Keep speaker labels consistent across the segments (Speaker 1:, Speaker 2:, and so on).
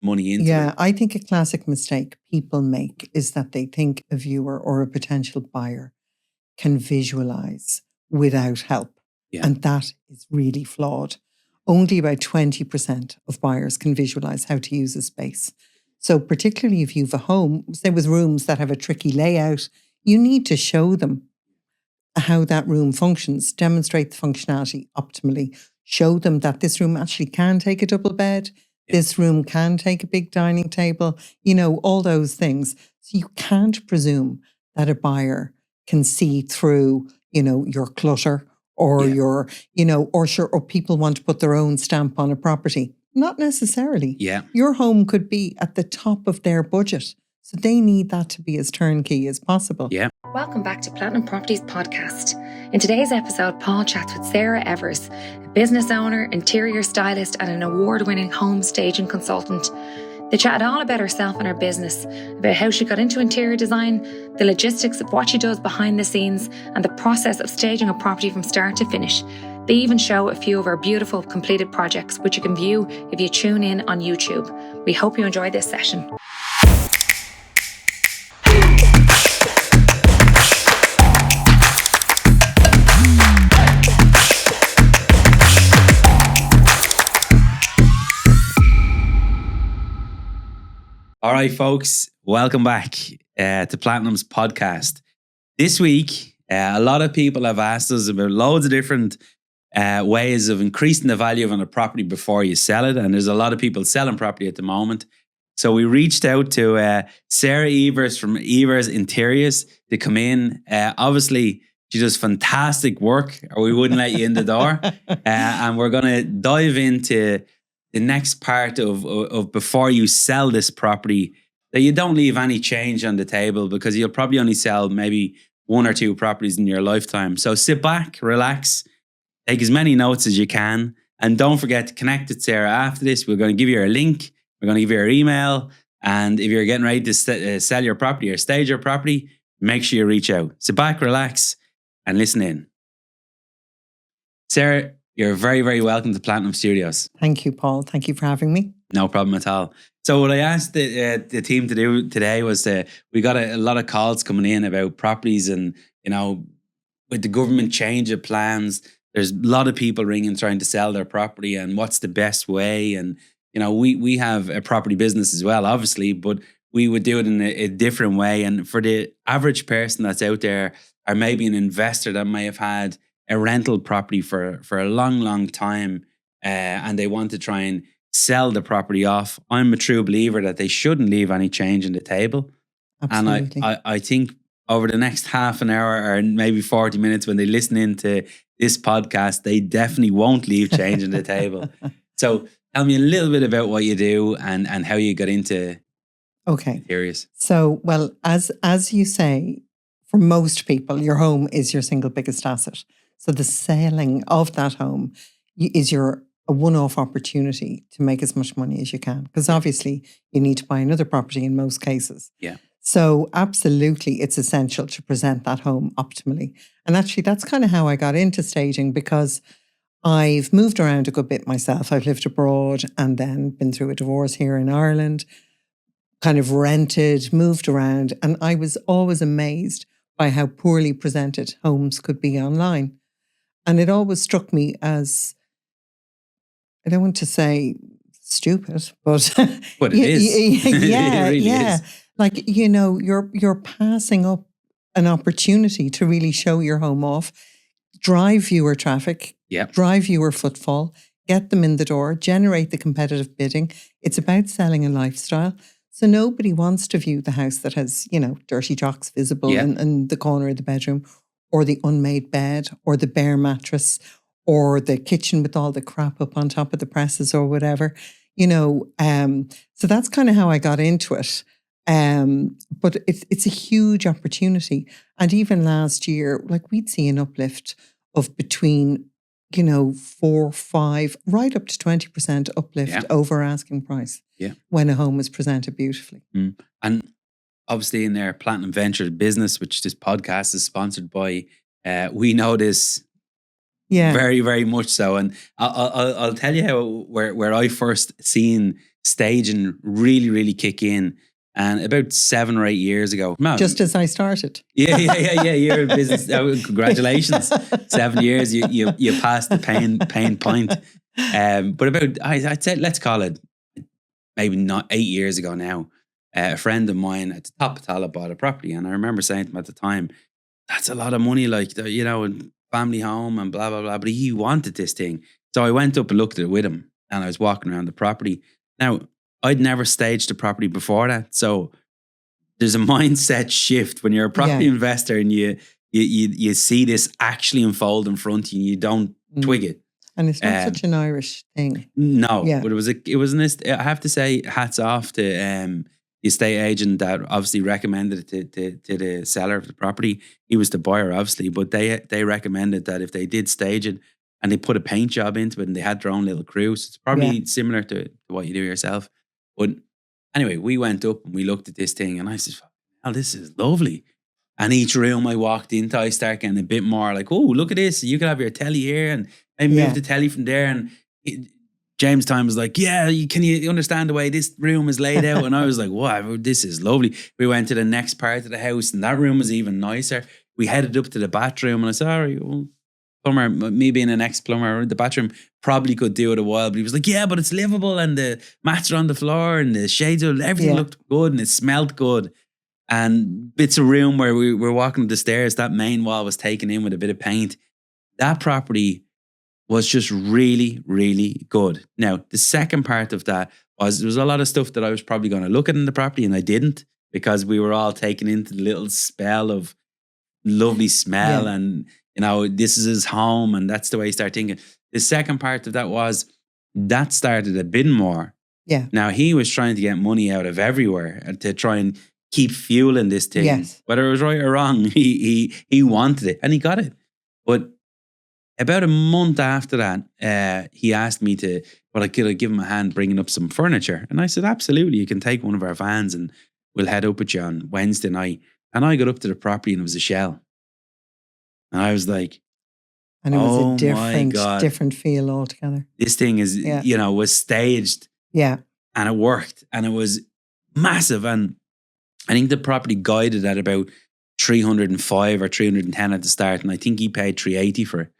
Speaker 1: money into
Speaker 2: Yeah,
Speaker 1: it.
Speaker 2: I think a classic mistake people make is that they think a viewer or a potential buyer can visualize without help.
Speaker 1: Yeah.
Speaker 2: And that is really flawed. Only about 20% of buyers can visualize how to use a space. So particularly if you have a home, say with rooms that have a tricky layout, you need to show them how that room functions, demonstrate the functionality optimally, show them that this room actually can take a double bed, this room can take a big dining table, all those things. So you can't presume that a buyer can see through, your clutter or your, or people want to put their own stamp on a property. Not necessarily.
Speaker 1: Yeah.
Speaker 2: Your home could be at the top of their budget. So they need that to be as turnkey as possible.
Speaker 1: Yeah.
Speaker 3: Welcome back to Platinum Properties Podcast. In today's episode, Paul chats with Sarah Evers, a business owner, interior stylist, and an award-winning home staging consultant. They chatted all about herself and her business, about how she got into interior design, the logistics of what she does behind the scenes, and the process of staging a property from start to finish. They even show a few of her beautiful completed projects, which you can view if you tune in on YouTube. We hope you enjoy this session.
Speaker 1: All right, folks, welcome back to Platinum's podcast. This week, a lot of people have asked us about loads of different ways of increasing the value of a property before you sell it. And there's a lot of people selling property at the moment. So we reached out to Sarah Evers from Evers Interiors to come in. Obviously, she does fantastic work, or we wouldn't let you in the door. And we're going to dive into the next part of before you sell this property, that you don't leave any change on the table, because you'll probably only sell maybe 1 or 2 properties in your lifetime. So sit back, relax, take as many notes as you can, and don't forget to connect with Sarah after this. We're going to give you her link. We're going to give you her email. And if you're getting ready to sell your property or stage your property, make sure you reach out. Sit back, relax, and listen in. Sarah, you're very, very welcome to Platinum Studios.
Speaker 2: Thank you, Paul. Thank you for having me.
Speaker 1: No problem at all. So what I asked the team to do today was we got a lot of calls coming in about properties, and, with the government change of plans, there's a lot of people ringing trying to sell their property and what's the best way. And, we have a property business as well, obviously, but we would do it in a different way. And for the average person that's out there, or maybe an investor that may have had a rental property for a long, long time, and they want to try and sell the property off, I'm a true believer that they shouldn't leave any change on the table.
Speaker 2: Absolutely.
Speaker 1: And I think over the next half an hour or maybe 40 minutes when they listen into this podcast, they definitely won't leave change on the table. So tell me a little bit about what you do and how you got into interiors.
Speaker 2: So, well, as you say, for most people, your home is your single biggest asset. So the selling of that home is a one-off opportunity to make as much money as you can, because obviously you need to buy another property in most cases.
Speaker 1: Yeah.
Speaker 2: So absolutely, it's essential to present that home optimally. And actually, that's kind of how I got into staging, because I've moved around a good bit myself. I've lived abroad and then been through a divorce here in Ireland, kind of rented, moved around. And I was always amazed by how poorly presented homes could be online. And it always struck me as, I don't want to say stupid, but
Speaker 1: But it is.
Speaker 2: Yeah,
Speaker 1: It really
Speaker 2: yeah.
Speaker 1: is.
Speaker 2: Like, you're passing up an opportunity to really show your home off, drive viewer traffic, drive viewer footfall, get them in the door, generate the competitive bidding. It's about selling a lifestyle. So nobody wants to view the house that has, dirty jocks visible in the corner of the bedroom, or the unmade bed, or the bare mattress, or the kitchen with all the crap up on top of the presses or whatever, So that's kind of how I got into it. But it's a huge opportunity. And even last year, like, we'd see an uplift of between, 4, 5, right up to 20% uplift over asking price when a home is presented beautifully.
Speaker 1: And obviously in their Platinum Venture business, which this podcast is sponsored by, we know this very, very much so. And I'll tell you where I first seen staging really, really kick in. And about 7 or 8 years ago,
Speaker 2: just as I started.
Speaker 1: Yeah. You're in business. Congratulations, 7 years. You passed the pain point. But about I'd say, let's call it maybe not 8 years ago now. A friend of mine at the top of Tallaght bought a property, and I remember saying to him at the time, "That's a lot of money, like, you know, and family home and blah blah blah." But he wanted this thing, so I went up and looked at it with him, and I was walking around the property. Now, I'd never staged a property before that, so there's a mindset shift when you're a property investor and you see this actually unfold in front of you and you don't twig it.
Speaker 2: And it's not such an Irish thing.
Speaker 1: No, but it was I have to say, hats off to the estate agent that obviously recommended it to the seller of the property. He was the buyer, obviously, but they recommended that if they did stage it and they put a paint job into it and they had their own little crew, so it's probably similar to what you do yourself. But anyway, we went up and we looked at this thing and I said, "Oh, this is lovely." And each room I walked into, I started getting a bit more like, "Oh, look at this. You could have your telly here and maybe move the telly from there." And James Time was like, "Yeah, can you understand the way this room is laid out?" And I was like, "Wow, this is lovely." We went to the next part of the house and that room was even nicer. We headed up to the bathroom and I said, "All right, well, plumber, me being an ex-plumber, the bathroom probably could do it a while." But he was like, "Yeah, but it's livable and the mats are on the floor and the shades, everything looked good and it smelled good." And bits of room where we were walking up the stairs, that main wall was taken in with a bit of paint. That property was just really, really good. Now, the second part of that was there was a lot of stuff that I was probably going to look at in the property and I didn't, because we were all taken into the little spell of lovely smell and, you know, this is his home and that's the way you start thinking. The second part of that was that started a bit more.
Speaker 2: Yeah.
Speaker 1: Now, he was trying to get money out of everywhere and to try and keep fueling this thing.
Speaker 2: Yes.
Speaker 1: Whether it was right or wrong, he wanted it and he got it. But about a month after that, he asked me to, well, I could give him a hand bringing up some furniture. And I said, "Absolutely, you can take one of our vans and we'll head up with you on Wednesday night." And I got up to the property and it was a shell. And I was like,
Speaker 2: and it was a different feel altogether.
Speaker 1: This thing is, you know, was staged.
Speaker 2: Yeah.
Speaker 1: And it worked. And it was massive. And I think the property guided at about 305 or 310 at the start. And I think he paid 380 for it.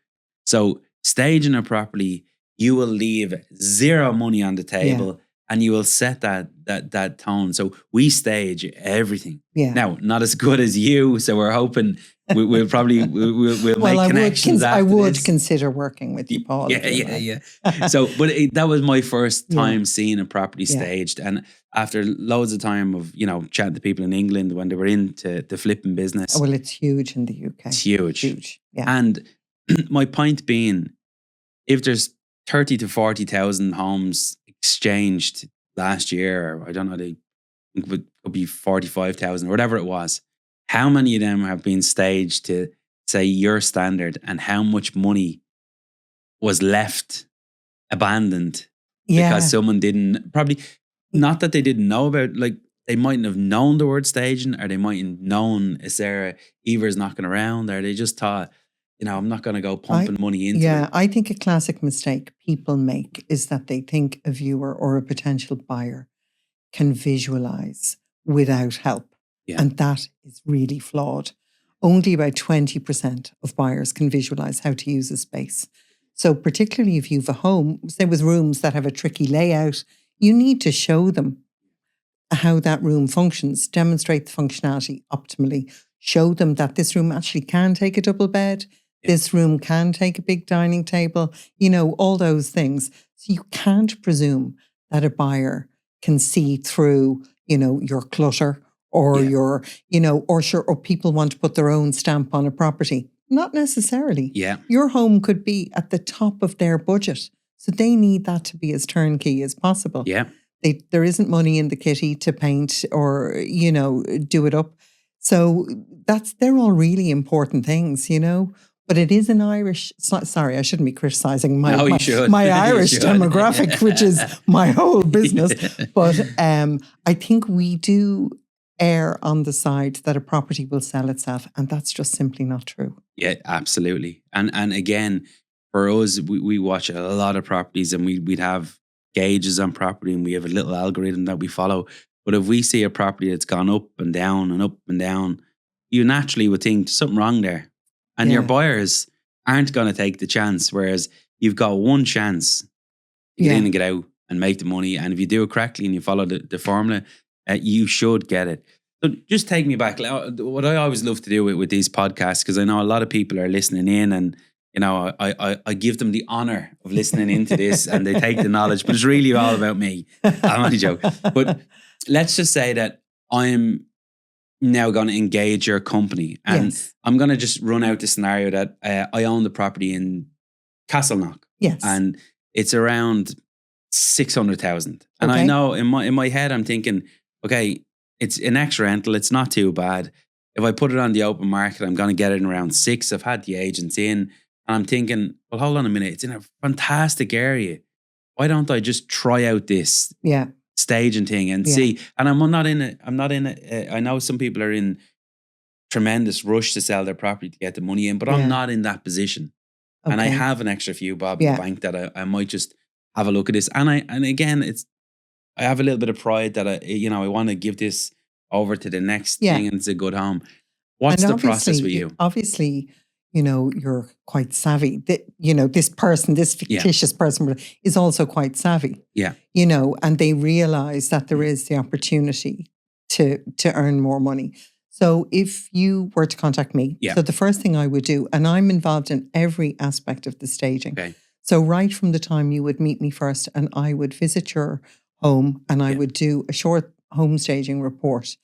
Speaker 1: So staging a property, you will leave zero money on the table and you will set that tone. So we stage everything.
Speaker 2: Yeah.
Speaker 1: Now, not as good as you. So we're hoping we'll probably make connections.
Speaker 2: I would consider working with you, Paul.
Speaker 1: Yeah. So, but that was my first time seeing a property staged. And after loads of time of, you know, chatting to people in England when they were into the flipping business.
Speaker 2: Oh, well, it's huge in the UK.
Speaker 1: It's huge.
Speaker 2: Huge. Yeah.
Speaker 1: And my point being, if there's 30 to 40,000 homes exchanged last year, or I don't know, they could be 45,000 or whatever it was, how many of them have been staged to say your standard, and how much money was left abandoned because someone didn't, probably not that they didn't know about, like they mightn't have known the word staging, or they mightn't have known Sarah Evers knocking around, or they just thought, you know, I'm not going to go pumping money into it.
Speaker 2: Yeah, I think a classic mistake people make is that they think a viewer or a potential buyer can visualize without help. Yeah. And that is really flawed. Only about 20% of buyers can visualize how to use a space. So particularly if you have a home, say with rooms that have a tricky layout, you need to show them how that room functions, demonstrate the functionality optimally, show them that this room actually can take a double bed. This room can take a big dining table, you know, all those things. So you can't presume that a buyer can see through, you know, your clutter or your, you know, or people want to put their own stamp on a property. Not necessarily.
Speaker 1: Yeah.
Speaker 2: Your home could be at the top of their budget. So they need that to be as turnkey as possible.
Speaker 1: Yeah.
Speaker 2: There isn't money in the kitty to paint or, you know, do it up. So they're all really important things, you know. But it is an Irish, sorry, I shouldn't be criticising my Irish demographic, which is my whole business. But I think we do err on the side that a property will sell itself. And that's just simply not true.
Speaker 1: Yeah, absolutely. And again, for us, we watch a lot of properties and we'd have gauges on property and we have a little algorithm that we follow. But if we see a property that's gone up and down and up and down, you naturally would think something wrong there. And your buyers aren't going to take the chance. Whereas you've got one chance to get in and get out and make the money. And if you do it correctly and you follow the formula, you should get it. So just take me back. What I always love to do with these podcasts, because I know a lot of people are listening in, and I give them the honor of listening into this and they take the knowledge, but it's really all about me. I'm only joking. But let's just say that I'm now going to engage your company, and I'm going to just run out the scenario that I own the property in Castleknock.
Speaker 2: Yes.
Speaker 1: And it's around 600,000. And I know in my head, I'm thinking, okay, it's an extra rental. It's not too bad. If I put it on the open market, I'm going to get it in around 6. I've had the agents in, and I'm thinking, well, hold on a minute. It's in a fantastic area. Why don't I just try out this staging thing and see? And I'm not in it. I know some people are in tremendous rush to sell their property to get the money in, but I'm not in that position. Okay. And I have an extra few bob in the bank that I might just have a look at this. And again, I have a little bit of pride that I want to give this over to the next thing, and it's a good home. What's the process with you?
Speaker 2: Obviously, you're quite savvy. This person, this fictitious person is also quite savvy.
Speaker 1: Yeah.
Speaker 2: And they realize that there is the opportunity to earn more money. So if you were to contact me, so the first thing I would do, and I'm involved in every aspect of the staging.
Speaker 1: Okay.
Speaker 2: So right from the time you would meet me first, and I would visit your home and I would do a short home staging report.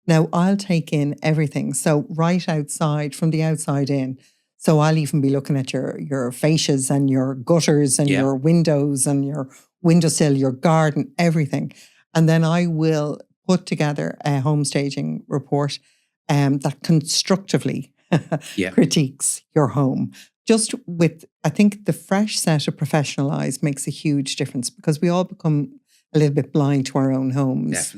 Speaker 2: Now I'll take in everything. So right outside, from the outside in. So I'll even be looking at your fascias and your gutters and your windows and your windowsill, your garden, everything. And then I will put together a home staging report that constructively critiques your home. Just with, I think the fresh set of professional eyes makes a huge difference, because we all become a little bit blind to our own homes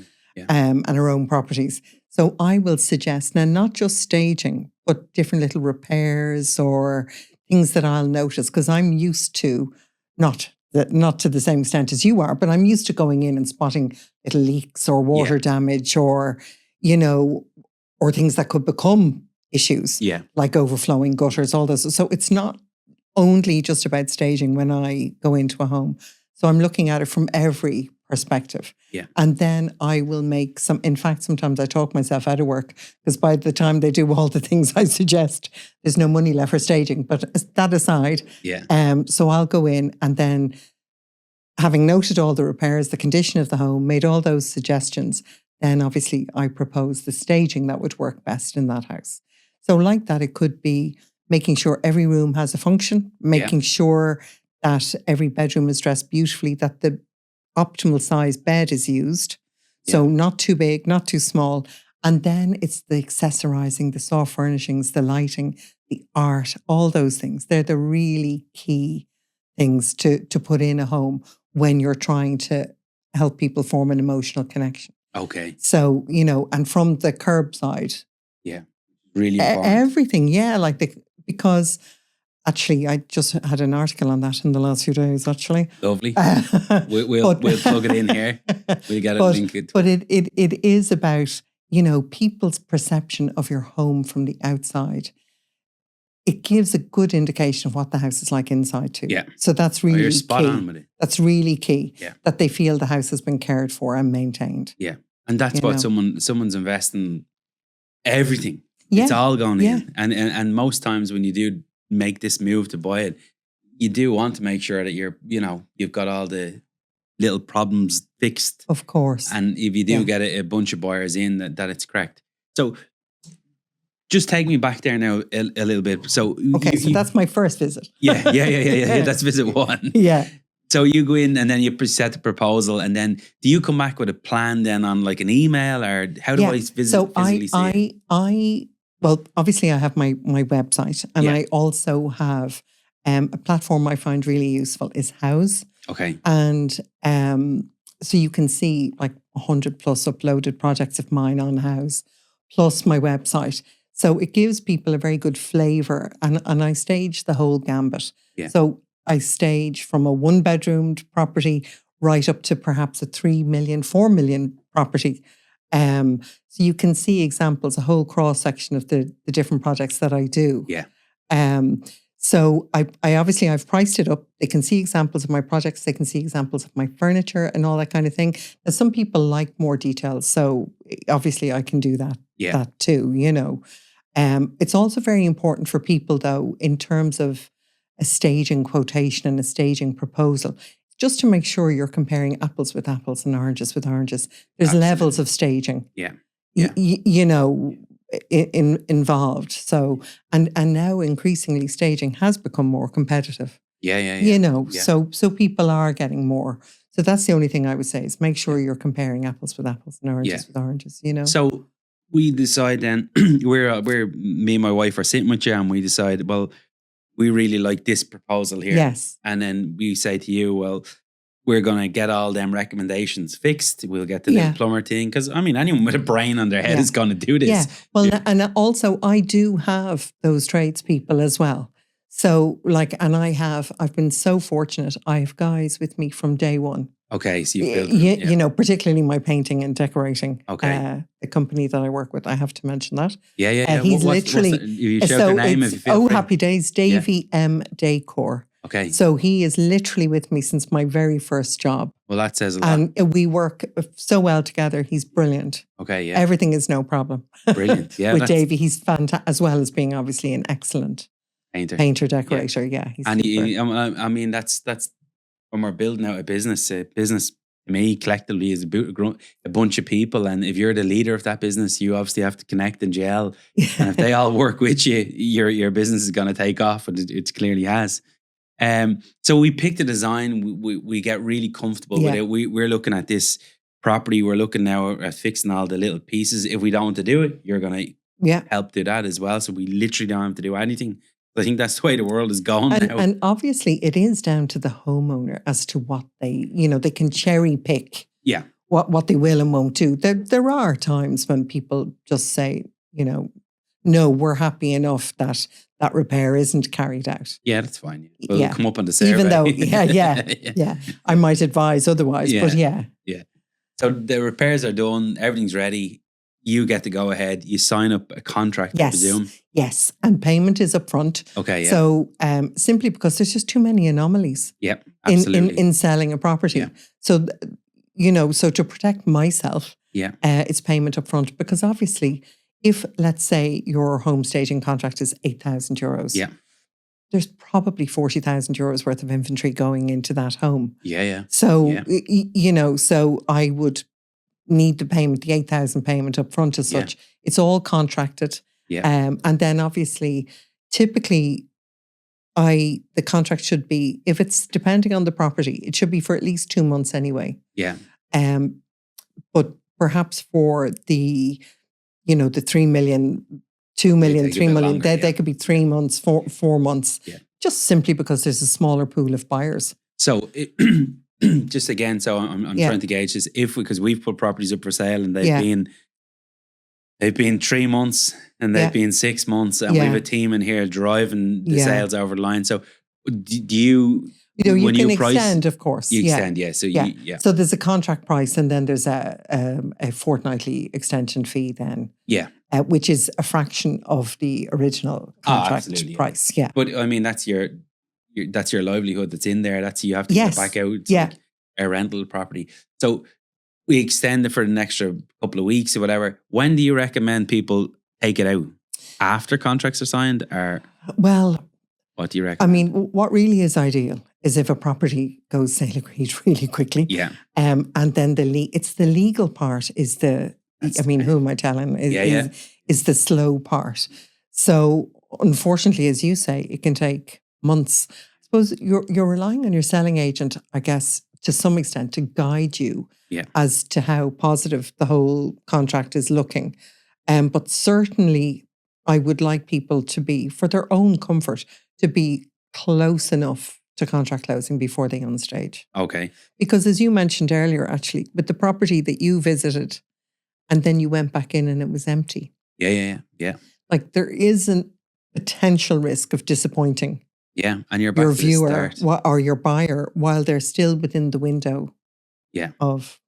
Speaker 2: and our own properties. So I will suggest, now not just staging, but different little repairs or things that I'll notice, because I'm used to, not to the same extent as you are, but I'm used to going in and spotting little leaks or water damage or, or things that could become issues, like overflowing gutters, all those. So it's not only just about staging when I go into a home. So I'm looking at it from every perspective.
Speaker 1: Yeah.
Speaker 2: And then I will make in fact, sometimes I talk myself out of work, because by the time they do all the things I suggest, there's no money left for staging. But that aside, so I'll go in, and then, having noted all the repairs, the condition of the home, made all those suggestions, then obviously I propose the staging that would work best in that house. So like that, it could be making sure every room has a function, making sure that every bedroom is dressed beautifully, that the optimal size bed is used. So not too big, not too small. And then it's the accessorizing, the soft furnishings, the lighting, the art, all those things. They're the really key things to put in a home when you're trying to help people form an emotional connection.
Speaker 1: Okay.
Speaker 2: So, and from the curbside.
Speaker 1: Yeah. Really important.
Speaker 2: Everything. Because actually, I just had an article on that in the last few days, actually.
Speaker 1: Lovely. We'll plug it in here. We'll get it linked.
Speaker 2: But it is about, people's perception of your home from the outside. It gives a good indication of what the house is like inside too.
Speaker 1: Yeah.
Speaker 2: So that's really
Speaker 1: you're spot
Speaker 2: key.
Speaker 1: on with it.
Speaker 2: That's really key.
Speaker 1: Yeah.
Speaker 2: That they feel the house has been cared for and maintained.
Speaker 1: Yeah. And that's what someone's investing everything. Yeah. It's all going in. And most times when you do make this move to buy it, you do want to make sure that you've got all the little problems fixed.
Speaker 2: Of course.
Speaker 1: And if you do get a bunch of buyers in, that it's correct. So just take me back there now a little bit. So
Speaker 2: so that's my first visit.
Speaker 1: Yeah. That's visit 1.
Speaker 2: Yeah.
Speaker 1: So you go in and then you set the proposal, and then do you come back with a plan then on like an email, or how do I physically see it?
Speaker 2: Well, obviously I have my website, and I also have a platform I find really useful is House.
Speaker 1: Okay.
Speaker 2: And so you can see like 100 plus uploaded projects of mine on House, plus my website. So it gives people a very good flavour, and I stage the whole gambit.
Speaker 1: Yeah.
Speaker 2: So I stage from a 1-bedroomed property right up to perhaps a 3 million, 4 million property. So you can see examples, a whole cross section of the different projects that I do.
Speaker 1: Yeah.
Speaker 2: So I obviously I've priced it up. They can see examples of my projects. They can see examples of my furniture and all that kind of thing. Now, some people like more details, so obviously I can do that.
Speaker 1: Yeah.
Speaker 2: That too. It's also very important for people, though, in terms of a staging quotation and a staging proposal, just to make sure you're comparing apples with apples and oranges with oranges. There's
Speaker 1: Absolutely.
Speaker 2: levels of staging.
Speaker 1: Yeah.
Speaker 2: Involved. So, and now increasingly staging has become more competitive.
Speaker 1: Yeah.
Speaker 2: So people are getting more. So that's the only thing I would say is make sure you're comparing apples with apples and oranges with oranges,
Speaker 1: So we decide then, we're me and my wife are sitting with you and we decide, well, we really like this proposal here.
Speaker 2: Yes.
Speaker 1: And then we say to you, well, we're going to get all them recommendations fixed. We'll get the little plumber thing. Because, anyone with a brain on their head is going to do this.
Speaker 2: Yeah. Well, and also I do have those tradespeople as well. So I've been so fortunate. I have guys with me from day one.
Speaker 1: Okay. So you built
Speaker 2: particularly my painting and decorating.
Speaker 1: Okay.
Speaker 2: The company that I work with, I have to mention that.
Speaker 1: Yeah.
Speaker 2: He's literally.
Speaker 1: You shout their name if you feel free.
Speaker 2: Happy days. Davey M. Decor.
Speaker 1: Okay.
Speaker 2: So he is literally with me since my very first job.
Speaker 1: Well, that says a lot.
Speaker 2: And we work so well together. He's brilliant.
Speaker 1: Okay, yeah.
Speaker 2: Everything is no problem.
Speaker 1: Brilliant, yeah.
Speaker 2: With Davey, he's fantastic, as well as being obviously an excellent painter, decorator. Yeah. He's
Speaker 1: and that's when we're building out a business to me collectively is a bunch of people. And if you're the leader of that business, you obviously have to connect and gel. Yeah. And if they all work with you, your business is going to take off, and it clearly has. So we picked a design. We get really comfortable with it. We're looking at this property. We're looking now at fixing all the little pieces. If we don't want to do it, you're going to help do that as well. So we literally don't have to do anything. I think that's the way the world is going now.
Speaker 2: And obviously it is down to the homeowner as to what they can cherry pick what they will and won't do. There are times when people just say, no, we're happy enough that repair isn't carried out.
Speaker 1: Yeah, that's fine. We'll come up on the survey.
Speaker 2: Even though, I might advise otherwise, but yeah.
Speaker 1: So the repairs are done, everything's ready. You get to go ahead. You sign up a contract, I presume.
Speaker 2: Yes, and payment is upfront.
Speaker 1: Okay, yeah.
Speaker 2: So simply because there's just too many anomalies.
Speaker 1: Yep, absolutely.
Speaker 2: In selling a property. Yeah. So, so to protect myself, it's payment upfront, because obviously, if, let's say, your home staging contract is €8,000, there's probably €40,000 worth of inventory going into that home.
Speaker 1: Yeah.
Speaker 2: So, so I would need the payment, the 8,000 payment up front as such. It's all contracted.
Speaker 1: Yeah.
Speaker 2: And then obviously, typically, the contract should be, if it's depending on the property, it should be for at least 2 months anyway.
Speaker 1: Yeah.
Speaker 2: But perhaps for the 3 million, 2 million, 3 million, longer, they could be 3 months, 4 months, just simply because there's a smaller pool of buyers.
Speaker 1: So just again, so I'm trying to gauge this, because we've put properties up for sale and they've been 3 months and they've been 6 months, and we have a team in here driving the sales over the line. So do you?
Speaker 2: You can extend, of course.
Speaker 1: You extend, So
Speaker 2: So there's a contract price, and then there's a fortnightly extension fee then.
Speaker 1: Yeah.
Speaker 2: Which is a fraction of the original contract price. Yeah.
Speaker 1: But that's your livelihood that's in there. That's, you have to get back out to like a rental property. So we extend it for an extra couple of weeks or whatever. When do you recommend people take it out? After contracts are signed, or?
Speaker 2: Well,
Speaker 1: what do you recommend?
Speaker 2: What really is ideal is if a property goes sale agreed really quickly.
Speaker 1: Yeah.
Speaker 2: And then it's the legal part is the, who am I telling? Is the slow part. So unfortunately, as you say, it can take months. I suppose you're relying on your selling agent, I guess, to some extent, to guide you as to how positive the whole contract is looking. But certainly, I would like people to be, for their own comfort, to be close enough to contract closing before they unstage.
Speaker 1: Okay.
Speaker 2: Because as you mentioned earlier, actually, with the property that you visited and then you went back in and it was empty.
Speaker 1: Yeah.
Speaker 2: Like there is a potential risk of disappointing
Speaker 1: and your
Speaker 2: viewer or your buyer while they're still within the window of,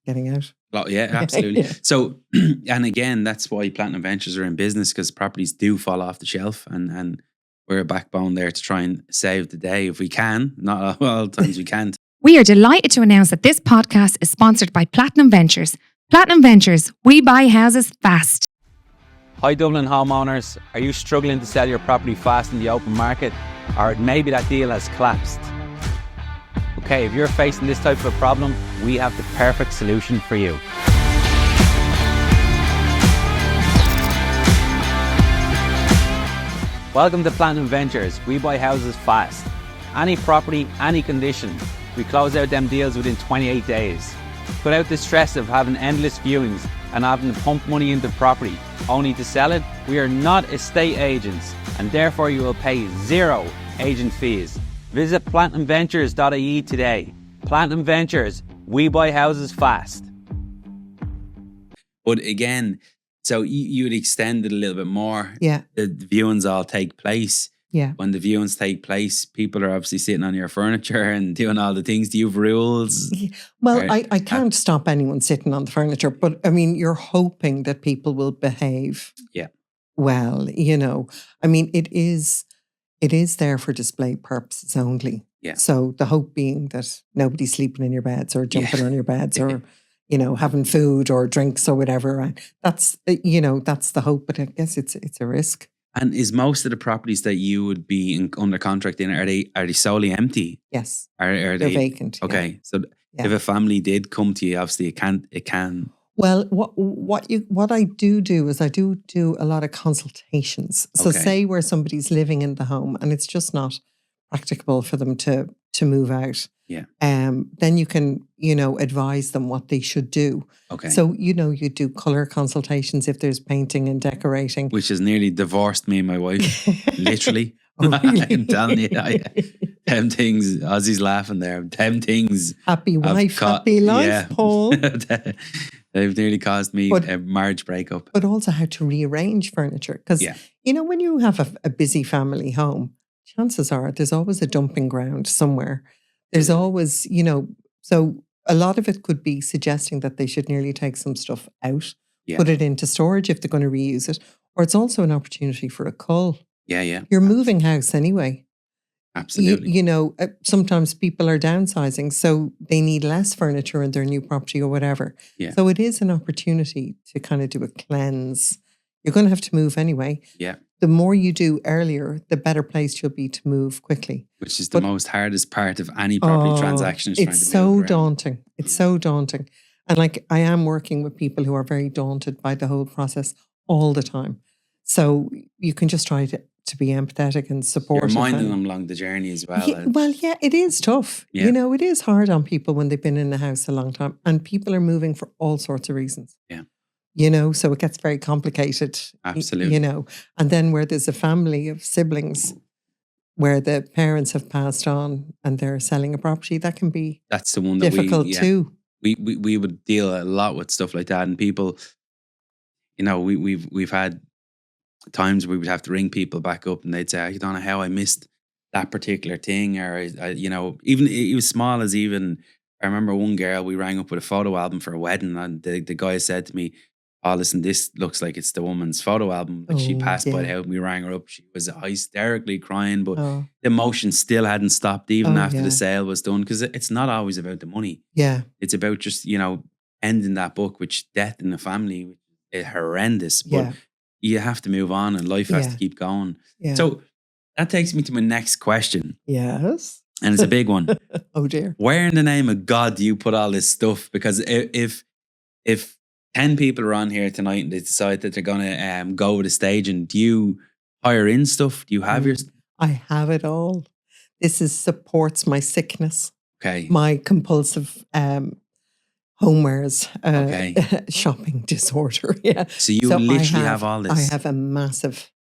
Speaker 2: getting out.
Speaker 1: Oh, yeah, absolutely. So, and again, that's why Platinum Ventures are in business, because properties do fall off the shelf, and we're a backbone there to try and save the day if we can. Not all the times we can't.
Speaker 3: We are delighted to announce that this podcast is sponsored by Platinum Ventures. Platinum Ventures, we buy houses fast.
Speaker 4: Hi Dublin homeowners, are you struggling to sell your property fast in the open market, or maybe that deal has collapsed? Okay, if you're facing this type of a problem, we have the perfect solution for you. Welcome to Platinum Ventures. We buy houses fast. Any property, any condition. We close out them deals within 28 days. Without the stress of having endless viewings and having to pump money into property only to sell it. We are not estate agents, and therefore you will pay zero agent fees. Visit platinumventures.ie today. Platinum Ventures, we buy houses fast.
Speaker 1: But again, so you would extend it a little bit more.
Speaker 2: Yeah.
Speaker 1: The viewings all take place.
Speaker 2: Yeah.
Speaker 1: When the viewings take place, people are obviously sitting on your furniture and doing all the things. Do you have rules?
Speaker 2: Well, I can't stop anyone sitting on the furniture, but I mean, you're hoping that people will behave.
Speaker 1: Yeah.
Speaker 2: Well, I mean, it is there for display purposes only.
Speaker 1: Yeah.
Speaker 2: So the hope being that nobody's sleeping in your beds or jumping on your beds or, having food or drinks or whatever. And that's the hope, but I guess it's a risk.
Speaker 1: And is most of the properties that you would be under contract in, are they solely empty?
Speaker 2: Yes.
Speaker 1: Are
Speaker 2: They're
Speaker 1: they
Speaker 2: vacant?
Speaker 1: Okay.
Speaker 2: Yeah.
Speaker 1: So if a family did come to you, obviously it can.
Speaker 2: Well, what I do is I do a lot of consultations. So say where somebody's living in the home and it's just not practicable for them to move out.
Speaker 1: Yeah.
Speaker 2: Then you can, advise them what they should do.
Speaker 1: Okay.
Speaker 2: So, you do colour consultations if there's painting and decorating.
Speaker 1: Which has nearly divorced me and my wife, literally.
Speaker 2: Oh, really?
Speaker 1: I'm telling you, them things, Ozzy's laughing there, them things.
Speaker 2: Happy wife, happy life, Paul.
Speaker 1: They've nearly caused me a marriage breakup.
Speaker 2: But also how to rearrange furniture. Because, when you have a busy family home, chances are there's always a dumping ground somewhere. There's always, so a lot of it could be suggesting that they should nearly take some stuff out, put it into storage if they're going to reuse it. Or it's also an opportunity for a cull.
Speaker 1: Yeah.
Speaker 2: You're moving house anyway.
Speaker 1: Absolutely.
Speaker 2: Sometimes people are downsizing, so they need less furniture in their new property or whatever.
Speaker 1: Yeah.
Speaker 2: So it is an opportunity to kind of do a cleanse. You're going to have to move anyway.
Speaker 1: Yeah.
Speaker 2: The more you do earlier, the better place you'll be to move quickly.
Speaker 1: Which is the most hardest part of any property transaction.
Speaker 2: It's so daunting. It's so daunting. And I am working with people who are very daunted by the whole process all the time. So you can just try to be empathetic and supportive.
Speaker 1: You're reminding them along the journey as well.
Speaker 2: Yeah, it is tough.
Speaker 1: Yeah.
Speaker 2: It is hard on people when they've been in the house a long time. And people are moving for all sorts of reasons.
Speaker 1: Yeah.
Speaker 2: So it gets very complicated.
Speaker 1: Absolutely.
Speaker 2: And then where there's a family of siblings where the parents have passed on and they're selling a property, that can be
Speaker 1: that's the one that
Speaker 2: difficult too.
Speaker 1: We would deal a lot with stuff like that, and people, we've had times we would have to ring people back up and they'd say, I don't know how I missed that particular thing, or even it was small as even I remember one girl, we rang up with a photo album for a wedding, and the guy said to me, oh, listen, this looks like it's the woman's photo album. She passed by the house and we rang her up. She was hysterically crying, but the emotion still hadn't stopped even after the sale was done, because it's not always about the money.
Speaker 2: Yeah.
Speaker 1: It's about just, ending that book, which death in the family, which is horrendous. But you have to move on and life has to keep going. Yeah. So that takes me to my next question.
Speaker 2: Yes.
Speaker 1: And it's a big one.
Speaker 2: Oh dear.
Speaker 1: Where in the name of God do you put all this stuff? Because if 10 people are on here tonight and they decide that they're going to go with a stage, and do you hire in stuff? Do you have your...
Speaker 2: I have it all. This supports my sickness.
Speaker 1: Okay.
Speaker 2: My compulsive homewares shopping disorder. Yeah.
Speaker 1: So you literally have all this.
Speaker 2: I have a massive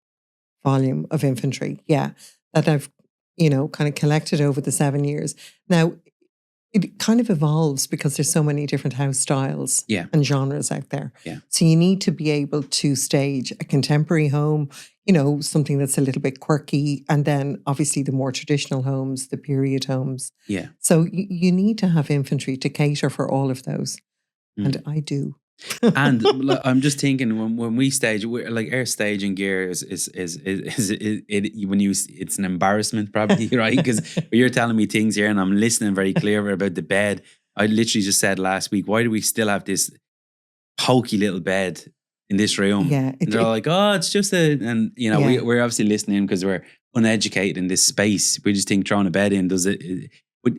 Speaker 2: volume of inventory. Yeah. That I've, kind of collected over the 7 years. Now, it kind of evolves because there's so many different house styles and genres out there.
Speaker 1: Yeah.
Speaker 2: So you need to be able to stage a contemporary home, something that's a little bit quirky, and then obviously the more traditional homes, the period homes.
Speaker 1: Yeah.
Speaker 2: So you need to have inventory to cater for all of those. And I do.
Speaker 1: And I'm just thinking when we stage, like our staging gear is it's an embarrassment probably, right? Because you're telling me things here and I'm listening very clear about the bed. I literally just said last week, why do we still have this pokey little bed in this room?
Speaker 2: Yeah,
Speaker 1: and they're all like, oh, it's just and we're obviously listening because we're uneducated in this space. We just think throwing a bed in does it. But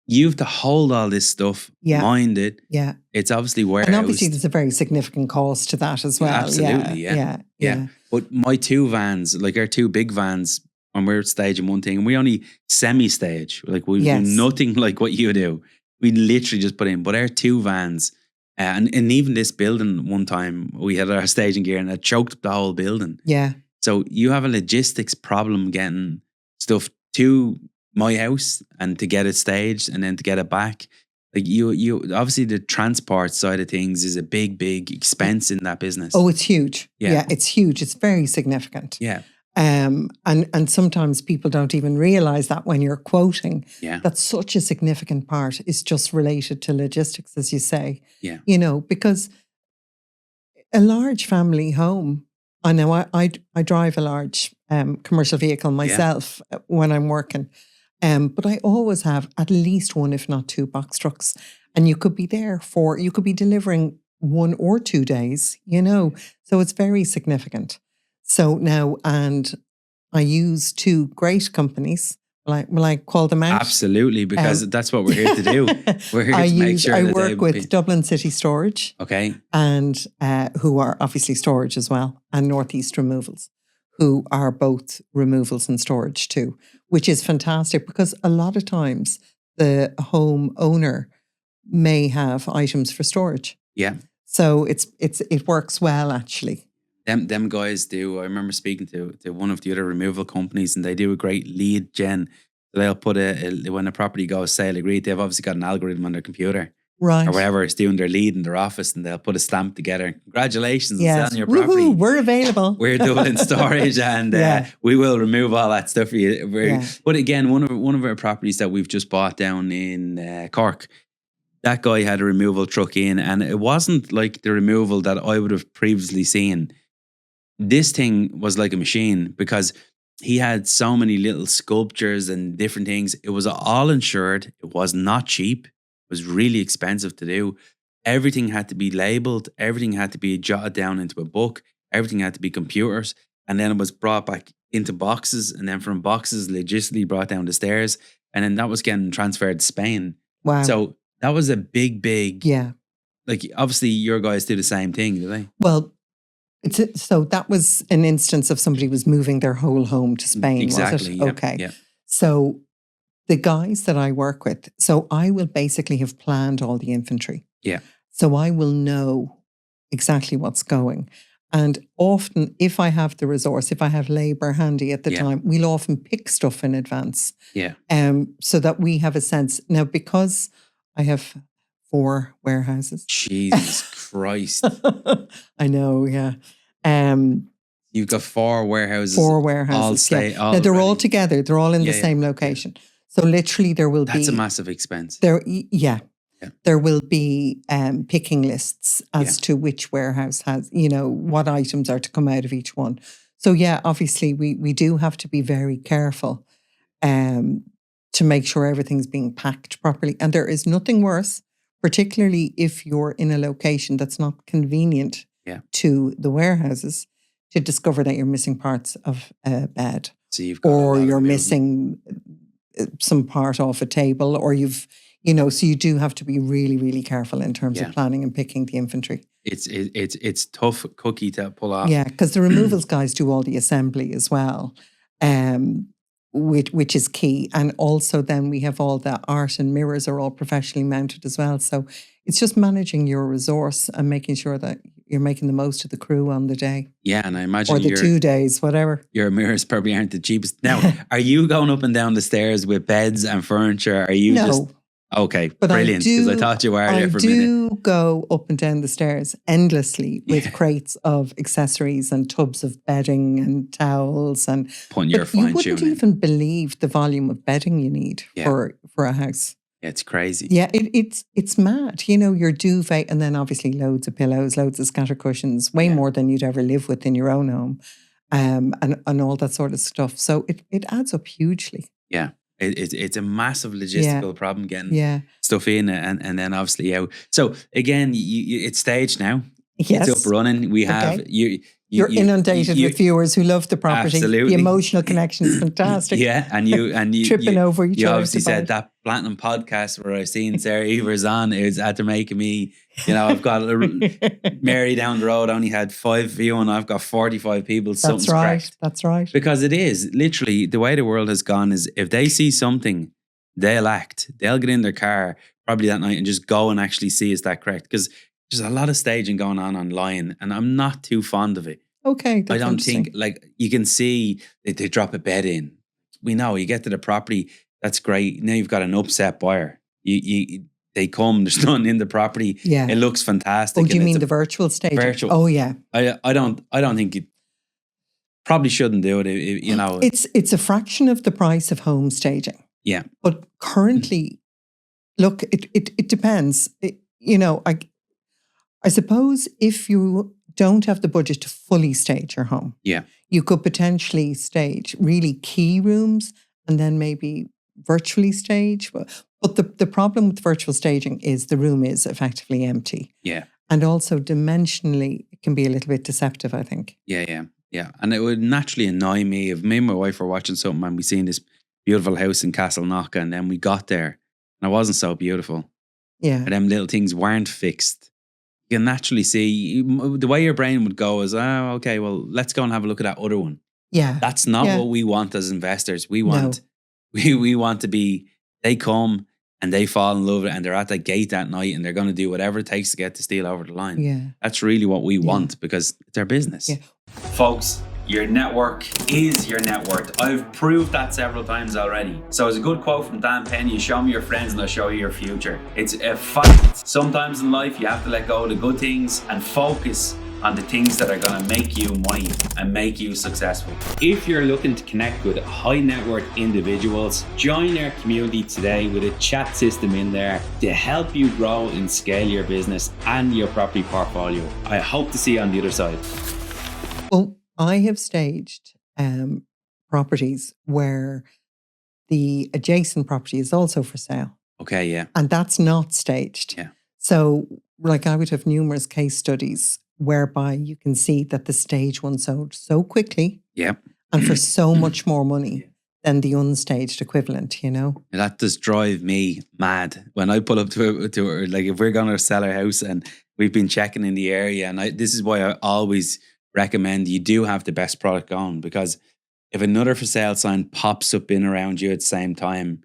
Speaker 1: you have to hold all this stuff, mind it.
Speaker 2: Yeah.
Speaker 1: It's obviously warehoused.
Speaker 2: And obviously there's a very significant cost to that as well.
Speaker 1: Absolutely, yeah. But my two vans, like our two big vans, when we're staging one thing, and we only semi-stage. Like we do nothing like what you do. We literally just put in. But our two vans, and even this building one time, we had our staging gear and it choked up the whole building.
Speaker 2: Yeah.
Speaker 1: So you have a logistics problem getting stuff to my house and to get it staged and then to get it back. Like you obviously the transport side of things is a big expense in that business.
Speaker 2: Oh, it's huge. Yeah, it's huge. It's very significant.
Speaker 1: Yeah.
Speaker 2: And sometimes people don't even realize that when you're quoting, that such a significant part is just related to logistics, as you say.
Speaker 1: Yeah.
Speaker 2: Because a large family home, I know I drive a large commercial vehicle myself when I'm working. But I always have at least one, if not two, box trucks. And you could be you could be delivering 1 or 2 days, So it's very significant. So now, and I use 2 great companies. Will I call them out?
Speaker 1: Absolutely, because that's what we're here to do. We're here to make sure
Speaker 2: I work with Dublin City Storage.
Speaker 1: Okay.
Speaker 2: And who are obviously storage as well, and Northeast Removals, who are both removals and storage too, which is fantastic because a lot of times the home owner may have items for storage.
Speaker 1: Yeah.
Speaker 2: So it works well actually.
Speaker 1: Them guys do. I remember speaking to one of the other removal companies and they do a great lead gen. They'll put when a property goes sale agreed, they've obviously got an algorithm on their computer.
Speaker 2: Right.
Speaker 1: Or whatever is doing their lead in their office and they'll put a stamp together. Congratulations on selling your
Speaker 2: Woo-hoo,
Speaker 1: property.
Speaker 2: we're available.
Speaker 1: We're doing storage and we will remove all that stuff for you. But again, one of our properties that we've just bought down in Cork, that guy had a removal truck in and it wasn't like the removal that I would have previously seen. This thing was like a machine because he had so many little sculptures and different things. It was all insured. It was not cheap. Was really expensive to do. Everything had to be labeled. Everything had to be jotted down into a book. Everything had to be computers. And then it was brought back into boxes. And then from boxes, logistically brought down the stairs. And then that was getting transferred to Spain.
Speaker 2: Wow.
Speaker 1: So that was a big.
Speaker 2: Yeah.
Speaker 1: Like obviously your guys do the same thing, do they?
Speaker 2: Well, so that was an instance of somebody was moving their whole home to Spain,
Speaker 1: exactly,
Speaker 2: was it? Okay. Yeah. So the guys that I work with, so I will basically have planned all the inventory.
Speaker 1: Yeah.
Speaker 2: So I will know exactly what's going. And often, if I have the resource, if I have labor handy at the time, we'll often pick stuff in advance.
Speaker 1: Yeah.
Speaker 2: So that we have a sense. Now, because I have 4 warehouses.
Speaker 1: Jesus Christ.
Speaker 2: I know, yeah.
Speaker 1: You've got 4 warehouses.
Speaker 2: 4 warehouses. Now, they're all together. They're all in the same location. Yeah. So literally there will
Speaker 1: That's a massive expense.
Speaker 2: There will be picking lists as to which warehouse has, what items are to come out of each one. So obviously we do have to be very careful to make sure everything's being packed properly. And there is nothing worse, particularly if you're in a location that's not convenient to the warehouses, to discover that you're missing parts of a bed.
Speaker 1: So you've got
Speaker 2: you're missing some part off a table, or so you do have to be really, really careful in terms of planning and picking the inventory.
Speaker 1: It's tough cookie to pull off.
Speaker 2: Yeah, because the removals guys do all the assembly as well, which is key. And also then we have all the art and mirrors are all professionally mounted as well. So it's just managing your resource and making sure that you're making the most of the crew on the day.
Speaker 1: Yeah, and I imagine
Speaker 2: or the 2 days, whatever.
Speaker 1: Your mirrors probably aren't the cheapest. Now, are you going up and down the stairs with beds and furniture? Are you Okay,
Speaker 2: But
Speaker 1: brilliant. Because I thought you were there for a minute.
Speaker 2: I do go up and down the stairs endlessly with crates of accessories and tubs of bedding and towels and
Speaker 1: putting your fine
Speaker 2: you wouldn't even believe the volume of bedding you need for a house.
Speaker 1: Yeah, it's crazy.
Speaker 2: Yeah, it's mad. You know, your duvet and then obviously loads of pillows, loads of scatter cushions, way more than you'd ever live with in your own home, and all that sort of stuff. So it adds up hugely.
Speaker 1: Yeah. It's a massive logistical problem getting stuff in and then obviously out. So again, it's staged now.
Speaker 2: Yes.
Speaker 1: It's up running. We have
Speaker 2: You're inundated with viewers who love the property.
Speaker 1: Absolutely.
Speaker 2: The emotional connection is fantastic.
Speaker 1: Yeah, and you
Speaker 2: tripping over each other.
Speaker 1: You obviously said that Platinum podcast where I seen Sarah Evers on is after making me, I've got Mary down the road only had 5 view and I've got 45 people.
Speaker 2: That's right. Cracked. That's right.
Speaker 1: Because it is literally the way the world has gone is if they see something, they'll act. They'll get in their car probably that night and just go and actually see is that correct? Because there's a lot of staging going on online and I'm not too fond of it.
Speaker 2: Okay.
Speaker 1: I don't think, you can see they drop a bed in. We know you get to the property, that's great. Now you've got an upset buyer. They come, there's nothing in the property.
Speaker 2: Yeah.
Speaker 1: It looks fantastic.
Speaker 2: Oh, do you mean the virtual staging?
Speaker 1: Virtual.
Speaker 2: Oh, yeah.
Speaker 1: I don't think you probably shouldn't do it.
Speaker 2: It's a fraction of the price of home staging.
Speaker 1: Yeah.
Speaker 2: But currently, look, it depends. I suppose if you don't have the budget to fully stage your home, you could potentially stage really key rooms and then maybe virtually stage. But the problem with virtual staging is the room is effectively empty.
Speaker 1: Yeah.
Speaker 2: And also dimensionally, it can be a little bit deceptive, I think.
Speaker 1: Yeah. And it would naturally annoy me if me and my wife were watching something and we seen this beautiful house in Castleknock and then we got there and it wasn't so beautiful.
Speaker 2: Yeah.
Speaker 1: And them little things weren't fixed. You can naturally see the way your brain would go is, okay, well, let's go and have a look at that other one.
Speaker 2: Yeah.
Speaker 1: That's not what we want as investors. We want, we want to be, they come and they fall in love with it and they're at the gate that night and they're going to do whatever it takes to get the deal over the line.
Speaker 2: Yeah.
Speaker 1: That's really what we want because it's our business. Yeah. Folks, your network is your net worth. I've proved that several times already. So it's a good quote from Dan Penny, show me your friends and I'll show you your future. It's a fact. Sometimes in life you have to let go of the good things and focus on the things that are going to make you money and make you successful. If you're looking to connect with high net worth individuals, join our community today with a chat system in there to help you grow and scale your business and your property portfolio. I hope to see you on the other side.
Speaker 2: Well, I have staged properties where the adjacent property is also for sale.
Speaker 1: Okay, yeah.
Speaker 2: And that's not staged.
Speaker 1: Yeah.
Speaker 2: So, I would have numerous case studies whereby you can see that the stage one sold so quickly and for so much more money than the unstaged equivalent,
Speaker 1: That does drive me mad. When I pull up to if we're going to sell our house and we've been checking in the area, and this is why I always recommend you do have the best product going, because if another for sale sign pops up in around you at the same time,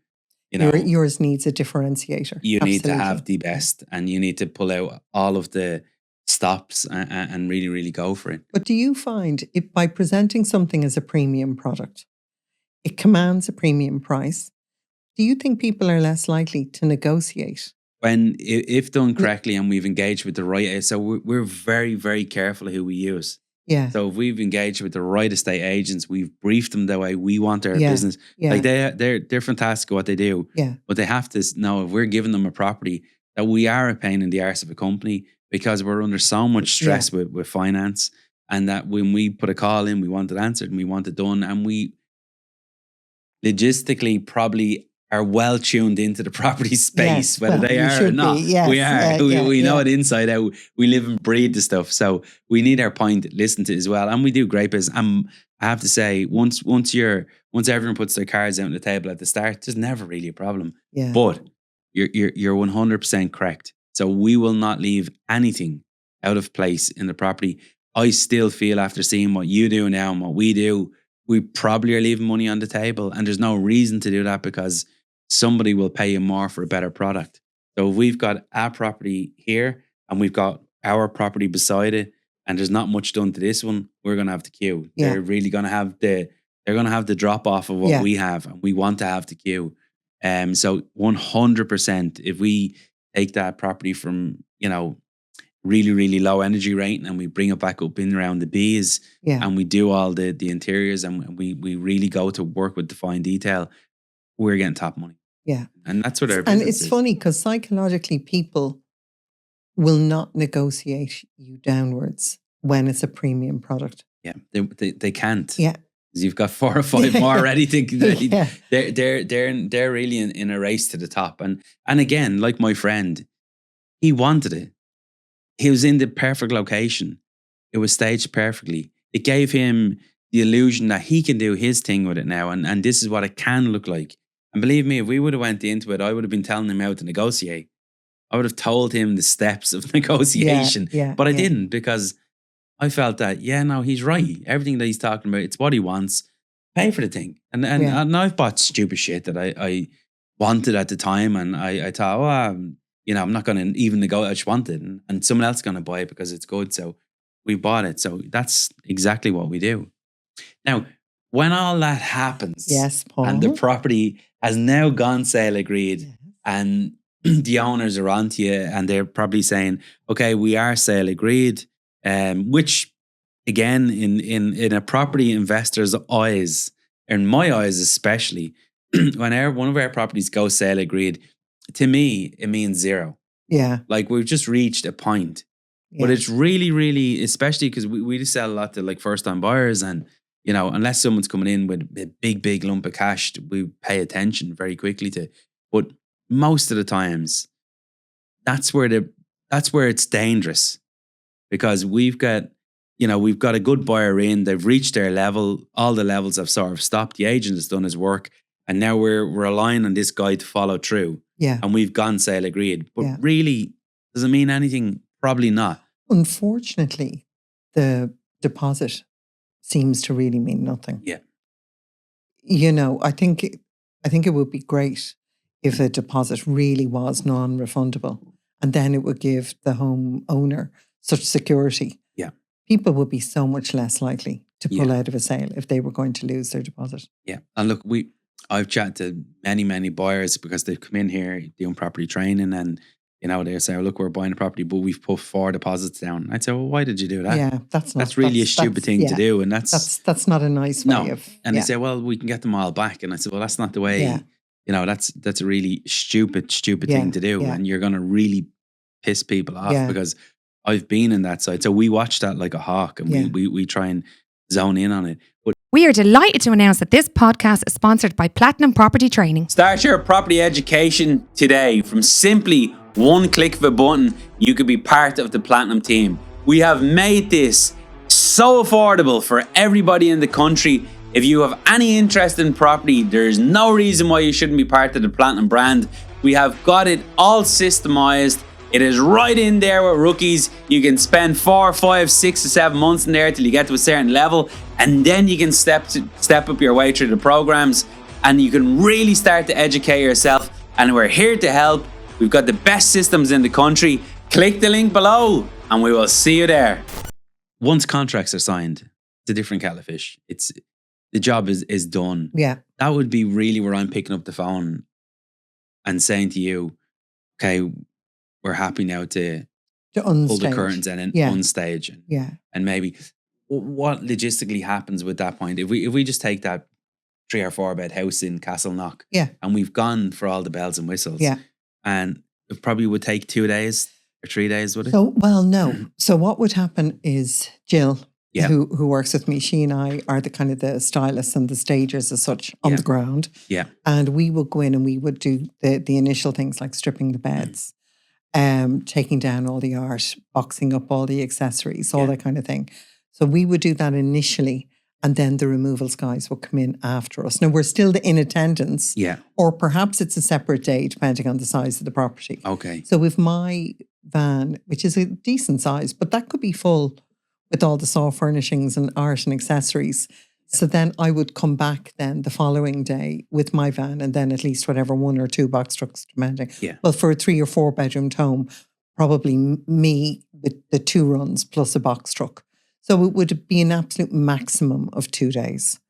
Speaker 2: yours needs a differentiator.
Speaker 1: You need to have the best and you need to pull out all of the stops and really, really go for it.
Speaker 2: But do you find by presenting something as a premium product, it commands a premium price? Do you think people are less likely to negotiate?
Speaker 1: If done correctly and we've engaged with the right, so we're very, very careful who we use.
Speaker 2: Yeah.
Speaker 1: So if we've engaged with the right estate agents, we've briefed them the way we want our business.
Speaker 2: Yeah.
Speaker 1: Like they're fantastic at what they do.
Speaker 2: Yeah.
Speaker 1: But they have to know if we're giving them a property that we are a pain in the arse of a company because we're under so much stress with finance, and that when we put a call in, we want it answered and we want it done, and we logistically probably are well tuned into the property space, whether they are or not.
Speaker 2: Yes.
Speaker 1: We are. We know it inside out. We live and breathe the stuff. So we need our point listened to as well. And we do great business. I have to say, once everyone puts their cards out on the table at the start, there's never really a problem.
Speaker 2: Yeah.
Speaker 1: But you're 100% correct. So we will not leave anything out of place in the property. I still feel after seeing what you do now and what we do, we probably are leaving money on the table, and there's no reason to do that because somebody will pay you more for a better product. So if we've got our property here and we've got our property beside it, and there's not much done to this one, we're going to have the queue. Yeah. They're really going to have the drop off of what we have, and we want to have the queue. So 100%, if we take that property from, really, really low energy rating and we bring it back up in around the B's and we do all the interiors and we really go to work with the fine detail, we're getting top money.
Speaker 2: Yeah.
Speaker 1: And that's what our
Speaker 2: And
Speaker 1: business
Speaker 2: it's
Speaker 1: is.
Speaker 2: funny because psychologically people will not negotiate you downwards when it's a premium product.
Speaker 1: Yeah, they can't.
Speaker 2: Yeah.
Speaker 1: Because you've got 4 or 5 more ready to. They're really in a race to the top. And again, like my friend, he wanted it. He was in the perfect location. It was staged perfectly. It gave him the illusion that he can do his thing with it now. And this is what it can look like. And believe me, if we would have went into it, I would have been telling him how to negotiate. I would have told him the steps of negotiation. But I didn't, because I felt that, he's right. Everything that he's talking about, it's what he wants. Pay for the thing. And I've bought stupid shit that I wanted at the time. And I thought, I'm not going to even negotiate. I just want it. And someone else is going to buy it because it's good. So we bought it. So that's exactly what we do. Now, when all that happens,
Speaker 2: yes, Paul,
Speaker 1: and the property has now gone sale agreed, and the owners are onto you and they're probably saying, okay, we are sale agreed, which again, in a property investor's eyes, in my eyes especially, when one of our properties goes sale agreed, to me, it means zero.
Speaker 2: Yeah.
Speaker 1: Like we've just reached a point. Yeah. But it's really, really, especially because we just sell a lot to like first-time buyers, and, unless someone's coming in with a big, big lump of cash, we pay attention very quickly to. But most of the times, that's where it's dangerous, because we've got a good buyer in, they've reached their level, all the levels have sort of stopped, the agent has done his work, and now we're relying on this guy to follow through.
Speaker 2: Yeah.
Speaker 1: And we've gone sale agreed. But really, does it mean anything? Probably not.
Speaker 2: Unfortunately, the deposit seems to really mean nothing.
Speaker 1: Yeah.
Speaker 2: I think it would be great if a deposit really was non-refundable, and then it would give the homeowner such security.
Speaker 1: Yeah.
Speaker 2: People would be so much less likely to pull out of a sale if they were going to lose their deposit.
Speaker 1: Yeah. And look, I've chatted to many, many buyers because they've come in here doing property training, and they say, look, we're buying a property, but we've put 4 deposits down. I'd say, well, why did you do that?
Speaker 2: Yeah, that's
Speaker 1: really a stupid thing to do. And
Speaker 2: that's not a nice way of.
Speaker 1: And they say, well, we can get them all back. And I said, well, that's not the way. Yeah. That's a really stupid thing to do. Yeah. And you're going to really piss people off, because I've been in that side. So we watch that like a hawk, and we try and zone in on it. But
Speaker 3: we are delighted to announce that this podcast is sponsored by Platinum Property Training.
Speaker 1: Start your property education today. From simply one click of a button, you could be part of the Platinum team. We have made this so affordable for everybody in the country. If you have any interest in property, there's no reason why you shouldn't be part of the Platinum brand. We have got it all systemized. It is right in there with rookies. You can spend 4, 5, 6 or 7 months in there till you get to a certain level, and then you can step up your way through the programs, and you can really start to educate yourself. And we're here to help. We've got the best systems in the country. Click the link below and we will see you there. Once contracts are signed, it's a different kettle of fish. The job is done.
Speaker 2: Yeah.
Speaker 1: That would be really where I'm picking up the phone and saying to you, okay, we're happy now to pull the curtains and unstage. And maybe what logistically happens with that point, if we just take that 3 or 4 bed house in Castleknock, and we've gone for all the bells and whistles, and it probably would take 2 days or 3 days, would it?
Speaker 2: So, well, no. So what would happen is Jill, who works with me, she and I are the kind of the stylists and the stagers as such on the ground.
Speaker 1: Yeah.
Speaker 2: And we would go in and we would do the initial things like stripping the beds, taking down all the art, boxing up all the accessories, all that kind of thing. So we would do that initially, and then the removals guys will come in after us. Now, we're still in attendance.
Speaker 1: Yeah.
Speaker 2: Or perhaps it's a separate day, depending on the size of the property.
Speaker 1: Okay.
Speaker 2: So with my van, which is a decent size, but that could be full with all the soft furnishings and art and accessories. So then I would come back then the following day with my van, and then at least whatever 1 or 2 box trucks, depending.
Speaker 1: Yeah.
Speaker 2: Well, for a 3 or 4 bedroomed home, probably me with the 2 runs plus a box truck. So it would be an absolute maximum of 2 days.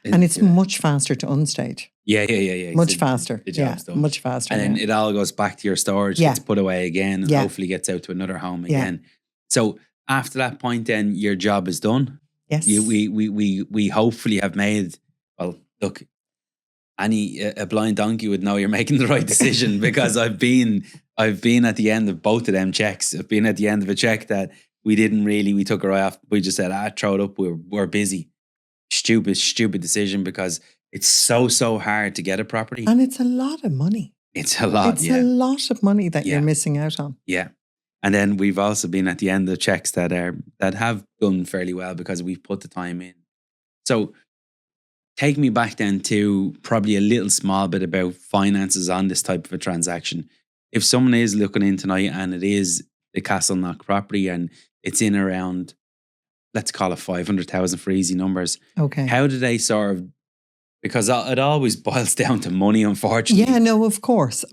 Speaker 2: And it's much faster to unstage.
Speaker 1: Yeah.
Speaker 2: Much faster.
Speaker 1: The job's done.
Speaker 2: Much faster.
Speaker 1: And then it all goes back to your storage, gets put away again, and hopefully gets out to another home again. So after that point, then your job is done.
Speaker 2: Yes.
Speaker 1: We hopefully have made, well, look, a blind donkey would know you're making the right decision, because I've been at the end of both of them checks. I've been at the end of a check that we took our eye off. We just said, throw it up. We're busy. Stupid decision, because it's so hard to get a property.
Speaker 2: And it's a lot of money.
Speaker 1: It's a lot.
Speaker 2: It's a lot of money that you're missing out on.
Speaker 1: Yeah. And then we've also been at the end of checks that have done fairly well because we've put the time in. So take me back then to probably a little small bit about finances on this type of a transaction. If someone is looking in tonight and it is the Castleknock property and it's in around, let's call it 500,000 for easy numbers.
Speaker 2: Okay.
Speaker 1: How do they sort of, because it always boils down to money, unfortunately.
Speaker 2: Yeah, no, of course.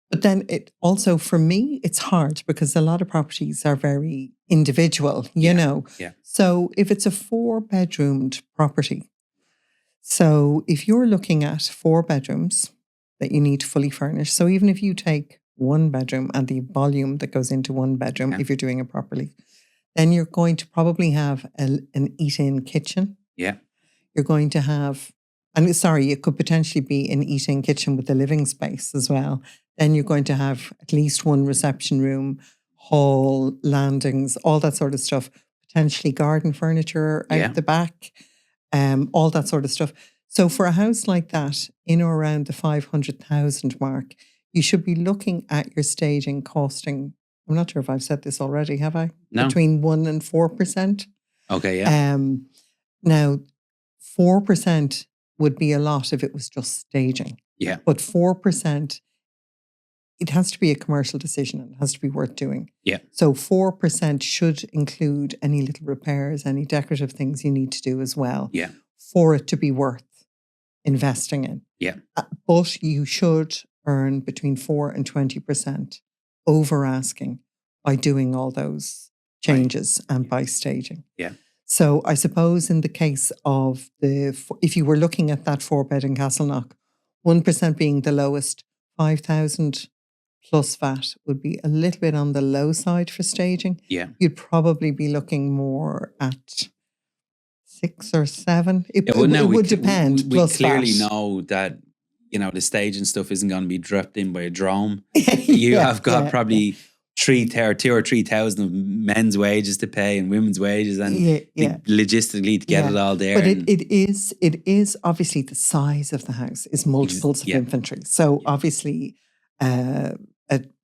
Speaker 2: But then it also, for me, it's hard because a lot of properties are very individual, you know.
Speaker 1: Yeah.
Speaker 2: So if it's a 4-bedroomed property, so if you're looking at 4 bedrooms that you need to fully furnish, so even if you take 1 bedroom and the volume that goes into 1 bedroom, if you're doing it properly, then you're going to probably have an eat-in kitchen.
Speaker 1: Yeah.
Speaker 2: You're going to have, it could potentially be an eat-in kitchen with a living space as well. Then you're going to have at least 1 reception room, hall, landings, all that sort of stuff. Potentially garden furniture out the back, all that sort of stuff. So for a house like that, in or around the 500,000 mark, you should be looking at your staging costing. I'm not sure if I've said this already, have I?
Speaker 1: No.
Speaker 2: Between 1% and 4%.
Speaker 1: Okay, yeah.
Speaker 2: Now, 4% would be a lot if it was just staging.
Speaker 1: Yeah.
Speaker 2: But 4%, it has to be a commercial decision and it has to be worth doing.
Speaker 1: Yeah.
Speaker 2: So 4% should include any little repairs, any decorative things you need to do as well.
Speaker 1: Yeah.
Speaker 2: For it to be worth investing in.
Speaker 1: Yeah.
Speaker 2: But you should earn between 4 and 20% over asking by doing all those changes and by staging.
Speaker 1: Yeah.
Speaker 2: So I suppose in the case of if you were looking at that 4-bed in Castleknock, 1% being the lowest, 5,000 plus VAT would be a little bit on the low side for staging.
Speaker 1: Yeah.
Speaker 2: You'd probably be looking more at 6 or 7. It would depend.
Speaker 1: We clearly
Speaker 2: VAT.
Speaker 1: know that, the staging stuff isn't going to be dropped in by a drone. You have got probably 2,000 or 3,000 of men's wages to pay and women's wages, and logistically to get it all there.
Speaker 2: But it is obviously the size of the house is multiples of inventory. So obviously a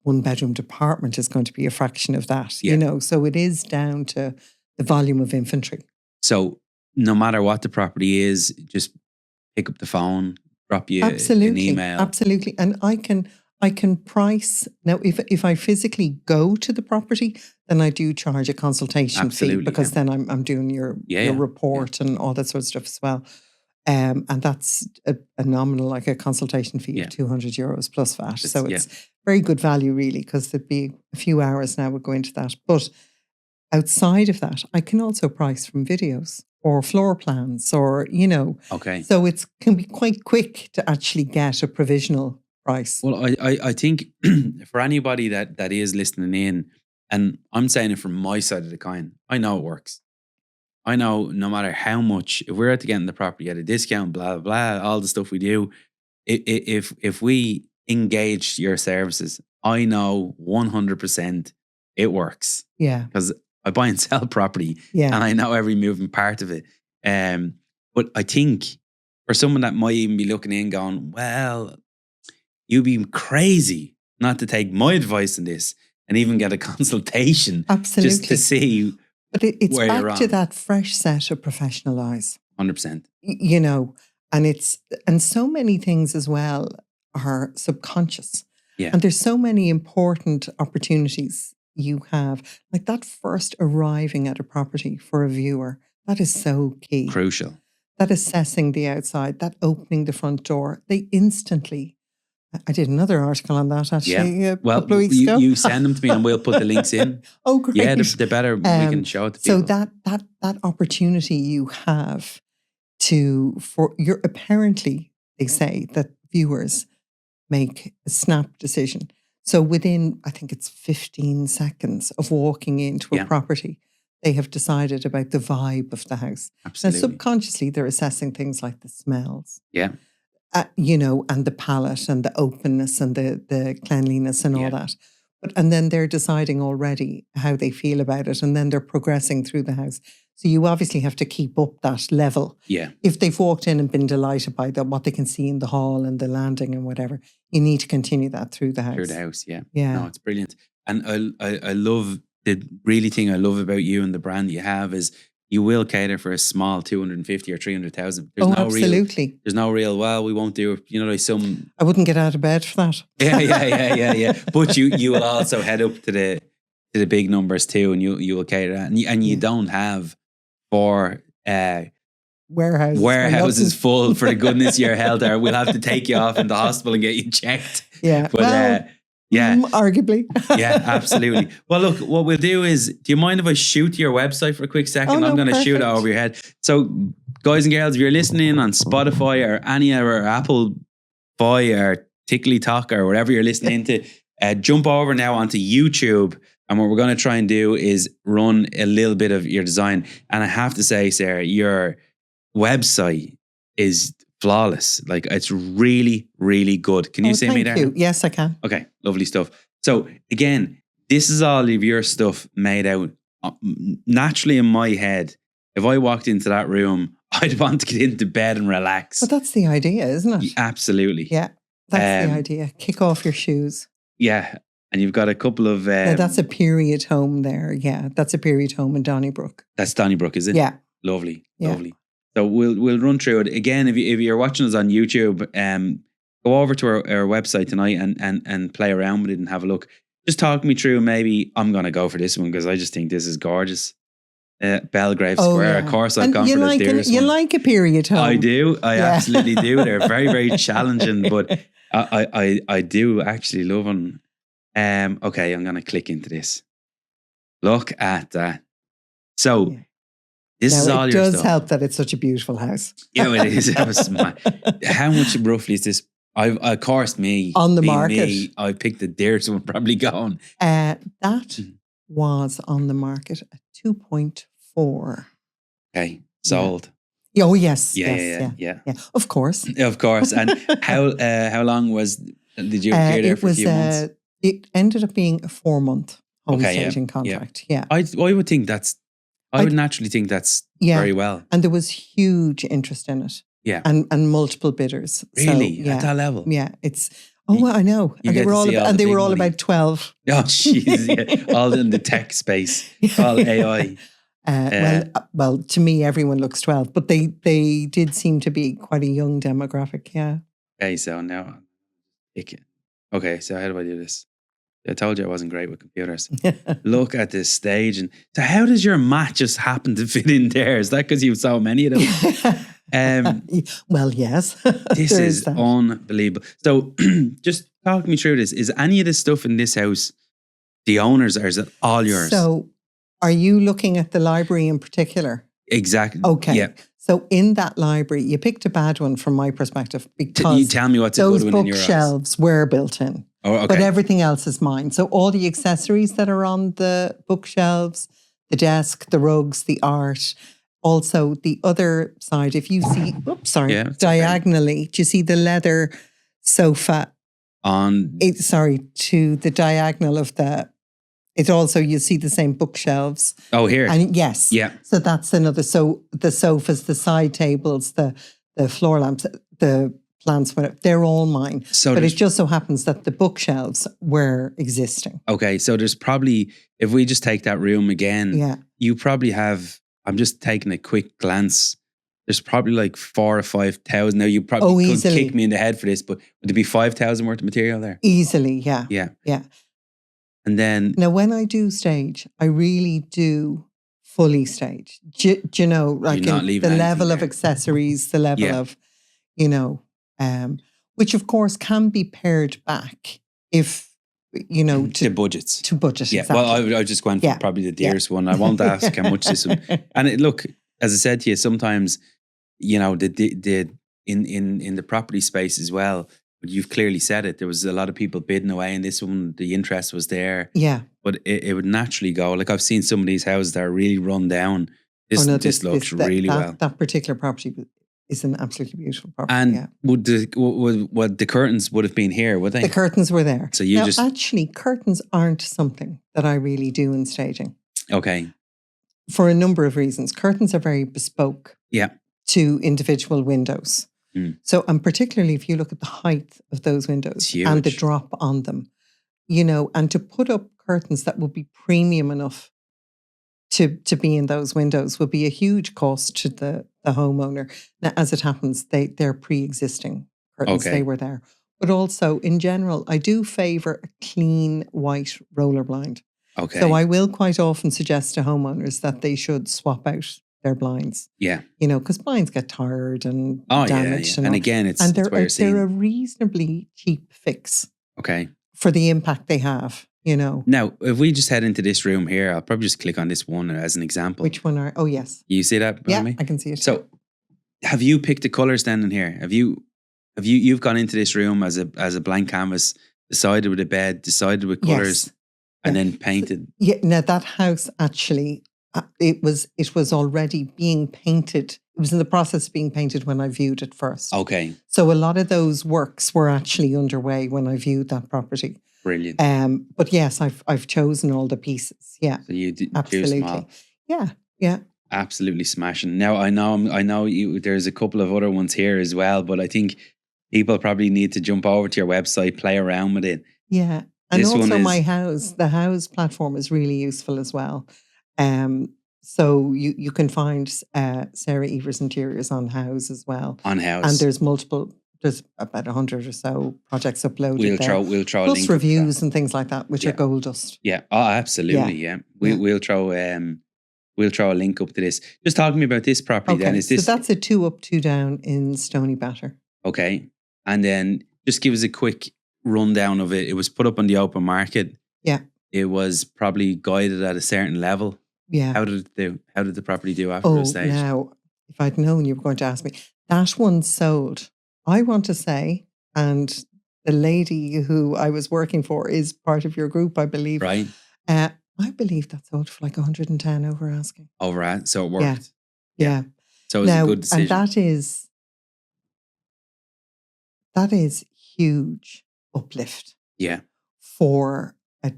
Speaker 2: 1-bedroom apartment is going to be a fraction of that, so it is down to the volume of inventory.
Speaker 1: So no matter what the property is, just pick up the phone, drop you an email.
Speaker 2: Absolutely. And I can price. Now, if I physically go to the property, then I do charge a consultation fee because then I'm doing your report and all that sort of stuff as well. And that's a nominal, like a consultation fee of €200 plus VAT. So it's very good value, really, because there'd be a few hours now would go into that. But outside of that, I can also price from videos or floor plans or,
Speaker 1: Okay.
Speaker 2: So it can be quite quick to actually get a provisional price.
Speaker 1: Well, I think for anybody that is listening in, and I'm saying it from my side of the coin, I know it works. I know no matter how much, if we're out to getting the property at a discount, blah, blah, blah, all the stuff we do, if we engage your services, I know 100% it works.
Speaker 2: Yeah.
Speaker 1: Because I buy and sell property and I know every moving part of it. But I think for someone that might even be looking in going, well, you'd be crazy not to take my advice on this and even get a consultation.
Speaker 2: Absolutely.
Speaker 1: Just to see.
Speaker 2: But it's
Speaker 1: where
Speaker 2: back
Speaker 1: you're
Speaker 2: to
Speaker 1: on.
Speaker 2: that fresh set of professional eyes.
Speaker 1: 100%.
Speaker 2: And so many things as well are subconscious.
Speaker 1: Yeah.
Speaker 2: And there's so many important opportunities you have. Like that first arriving at a property for a viewer, that is so key.
Speaker 1: Crucial.
Speaker 2: That assessing the outside, that opening the front door, they instantly... I did another article on that actually a couple of weeks ago.
Speaker 1: You send them to me and we'll put the links in.
Speaker 2: Oh, great.
Speaker 1: Yeah, they're better. We can show it to people.
Speaker 2: So that opportunity you have for you're apparently they say that viewers make a snap decision. So within, I think it's 15 seconds of walking into a property, they have decided about the vibe of the house.
Speaker 1: Absolutely.
Speaker 2: And subconsciously, they're assessing things like the smells.
Speaker 1: Yeah.
Speaker 2: And the palette and the openness and the cleanliness and all that. And then they're deciding already how they feel about it, and then they're progressing through the house. So you obviously have to keep up that level.
Speaker 1: Yeah.
Speaker 2: If they've walked in and been delighted by what they can see in the hall and the landing and whatever, you need to continue that through the house.
Speaker 1: Through the house, yeah.
Speaker 2: Yeah.
Speaker 1: No, it's brilliant. And I love, the really thing I love about you and the brand you have is you will cater for a small 250 or 300,000.
Speaker 2: Absolutely.
Speaker 1: There's no real, well, we won't do it. You know, like some...
Speaker 2: I wouldn't get out of bed for that.
Speaker 1: Yeah. But you will also head up to the big numbers too, and you will cater that. And you don't have 4 warehouses full for the goodness of your health, or we'll have to take you off in the hospital and get you checked.
Speaker 2: Yeah.
Speaker 1: But
Speaker 2: arguably.
Speaker 1: Yeah, absolutely. Well, look, what we'll do is, do you mind if I shoot to your website for a quick second?
Speaker 2: No,
Speaker 1: I'm going to shoot it over your head. So, guys and girls, if you're listening on Spotify or any other Apple Boy or Tickly Talk or whatever you're listening to, jump over now onto YouTube. And what we're going to try and do is run a little bit of your design. And I have to say, Sarah, your website is flawless. Like, it's really, really good. Can you see me there?
Speaker 2: Thank you. Yes, I can.
Speaker 1: Okay, lovely stuff. So again, this is all of your stuff made out naturally in my head. If I walked into that room, I'd want to get into bed and relax.
Speaker 2: But that's the idea, isn't it?
Speaker 1: Absolutely.
Speaker 2: Yeah, that's the idea. Kick off your shoes.
Speaker 1: Yeah, and you've got a couple of...
Speaker 2: that's a period home there. Yeah, that's a period home in Donnybrook.
Speaker 1: That's Donnybrook, is it?
Speaker 2: Yeah.
Speaker 1: Lovely. So we'll run through it again. If you're watching us on YouTube, go over to our website tonight and play around with it and have a look. Just talk me through. Maybe I'm going to go for this one because I just think this is gorgeous. Belgrave Square. Of course, I've gone for the dearest one.
Speaker 2: You like a period home?
Speaker 1: I do. I absolutely do. They're very, very challenging, but I do actually love them. Okay, I'm going to click into this. Look at that. So. Yeah. This is all your stuff. It does
Speaker 2: help that it's such a beautiful house.
Speaker 1: Yeah, it is. How much roughly is this? Of course, me.
Speaker 2: On the market.
Speaker 1: I picked the dearest one, probably gone.
Speaker 2: That was on the market at 2.4.
Speaker 1: Okay, sold.
Speaker 2: Yeah. Oh, yes.
Speaker 1: Yeah.
Speaker 2: Of course.
Speaker 1: Of course. And how long did you appear there for a few months?
Speaker 2: It ended up being a 4-month home staging contract. Yeah.
Speaker 1: I would think I would naturally think that's very well.
Speaker 2: And there was huge interest in it.
Speaker 1: Yeah.
Speaker 2: And multiple bidders.
Speaker 1: Really?
Speaker 2: So,
Speaker 1: at that level?
Speaker 2: Yeah. I know. And they were all about 12.
Speaker 1: Oh, jeez. All in the tech space. All AI.
Speaker 2: Well, to me, everyone looks 12. But they did seem to be quite a young demographic. Yeah.
Speaker 1: Okay, so now... Okay, so how do I do this? I told you I wasn't great with computers. Look at this stage. And so how does your mat just happen to fit in there? Is that because you have so many of them?
Speaker 2: Well, yes.
Speaker 1: This is unbelievable. So just talk me through this. Is any of this stuff in this house the owner's, or is it all yours?
Speaker 2: So are you looking at the library in particular?
Speaker 1: Exactly.
Speaker 2: Okay.
Speaker 1: Yeah.
Speaker 2: So in that library, you picked a bad one from my perspective because
Speaker 1: you tell me what's a good one in your eyes.
Speaker 2: Those bookshelves were built in.
Speaker 1: Oh, okay.
Speaker 2: But everything else is mine. So all the accessories that are on the bookshelves, the desk, the rugs, the art. Also, the other side, if you see, diagonally, do you see the leather sofa? To the diagonal of it also, you see the same bookshelves.
Speaker 1: Oh, here.
Speaker 2: And yes.
Speaker 1: Yeah.
Speaker 2: So that's another. So the sofas, the side tables, the floor lamps, the plants, whatever, they're all mine. But it just so happens that the bookshelves were existing.
Speaker 1: Okay. So there's probably, if we just take that room again, you probably have, I'm just taking a quick glance. There's probably like 4,000 or 5,000. Now you probably could
Speaker 2: easily
Speaker 1: kick me in the head for this, but would there be 5,000 worth of material there?
Speaker 2: Easily, yeah.
Speaker 1: Yeah.
Speaker 2: Yeah.
Speaker 1: And then...
Speaker 2: Now, when I do stage, I really do fully stage. Do you know, like the level of accessories, the level of, which of course can be pared back if,
Speaker 1: to budgets.
Speaker 2: To budget,
Speaker 1: yeah.
Speaker 2: Exactly.
Speaker 1: Well, I just went for probably the dearest one. I won't ask how much this one... And look, as I said to you, sometimes, the in the property space as well. But you've clearly said it. There was a lot of people bidding away in this one. The interest was there.
Speaker 2: Yeah.
Speaker 1: But it would naturally go. Like I've seen some of these houses that are really run down. This looks really well.
Speaker 2: That particular property is an absolutely beautiful property.
Speaker 1: And would the curtains would have been here, would they?
Speaker 2: The curtains were there.
Speaker 1: So you
Speaker 2: actually, curtains aren't something that I really do in staging.
Speaker 1: Okay.
Speaker 2: For a number of reasons. Curtains are very bespoke.
Speaker 1: Yeah.
Speaker 2: To individual windows. So, and particularly if you look at the height of those windows and the drop on them, and to put up curtains that would be premium enough to be in those windows would be a huge cost to the homeowner. Now, as it happens, they're pre-existing curtains.
Speaker 1: Okay.
Speaker 2: They were there. But also, in general, I do favour a clean white roller blind.
Speaker 1: Okay.
Speaker 2: So I will quite often suggest to homeowners that they should swap out their blinds.
Speaker 1: Yeah.
Speaker 2: Because blinds get tired and damaged.
Speaker 1: Yeah. And again,
Speaker 2: they're a reasonably cheap fix.
Speaker 1: Okay.
Speaker 2: For the impact they have,
Speaker 1: Now, if we just head into this room here, I'll probably just click on this one as an example.
Speaker 2: Which one are? Oh, yes.
Speaker 1: You see that?
Speaker 2: Yeah,
Speaker 1: me?
Speaker 2: I can see it.
Speaker 1: So, have you picked the colours then in here? You've gone into this room as a blank canvas, decided with a bed, decided with colours, and then painted?
Speaker 2: Yeah. Now, that house actually, it was already being painted. It was in the process of being painted when I viewed it first.
Speaker 1: Okay.
Speaker 2: So a lot of those works were actually underway when I viewed that property.
Speaker 1: Brilliant.
Speaker 2: But yes, I've chosen all the pieces. Yeah.
Speaker 1: So you
Speaker 2: absolutely.
Speaker 1: Choose them all.
Speaker 2: Yeah. Yeah.
Speaker 1: Absolutely smashing. Now I know there's a couple of other ones here as well, but I think people probably need to jump over to your website, play around with it.
Speaker 2: Yeah. And this also the house platform is really useful as well. So you can find Sarah Evers Interiors on House as well.
Speaker 1: On House.
Speaker 2: And there's about 100 or so projects uploaded
Speaker 1: We'll throw a
Speaker 2: plus
Speaker 1: link
Speaker 2: reviews and things like that, which are gold dust.
Speaker 1: Yeah. Oh, absolutely. Yeah. We'll throw a link up to this. Just talk to me about this property then.
Speaker 2: So that's a 2 up, 2 down in Stony Batter.
Speaker 1: Okay. And then just give us a quick rundown of it. It was put up on the open market.
Speaker 2: Yeah.
Speaker 1: It was probably guided at a certain level.
Speaker 2: Yeah.
Speaker 1: How did the property do after the stage?
Speaker 2: Now, if I'd known you were going to ask me, that one sold. I want to say, and the lady who I was working for is part of your group, I believe.
Speaker 1: Right.
Speaker 2: I believe that sold for like 110 over asking.
Speaker 1: Over, so it worked.
Speaker 2: Yeah.
Speaker 1: So it was a good decision.
Speaker 2: And that is huge uplift.
Speaker 1: Yeah.
Speaker 2: For a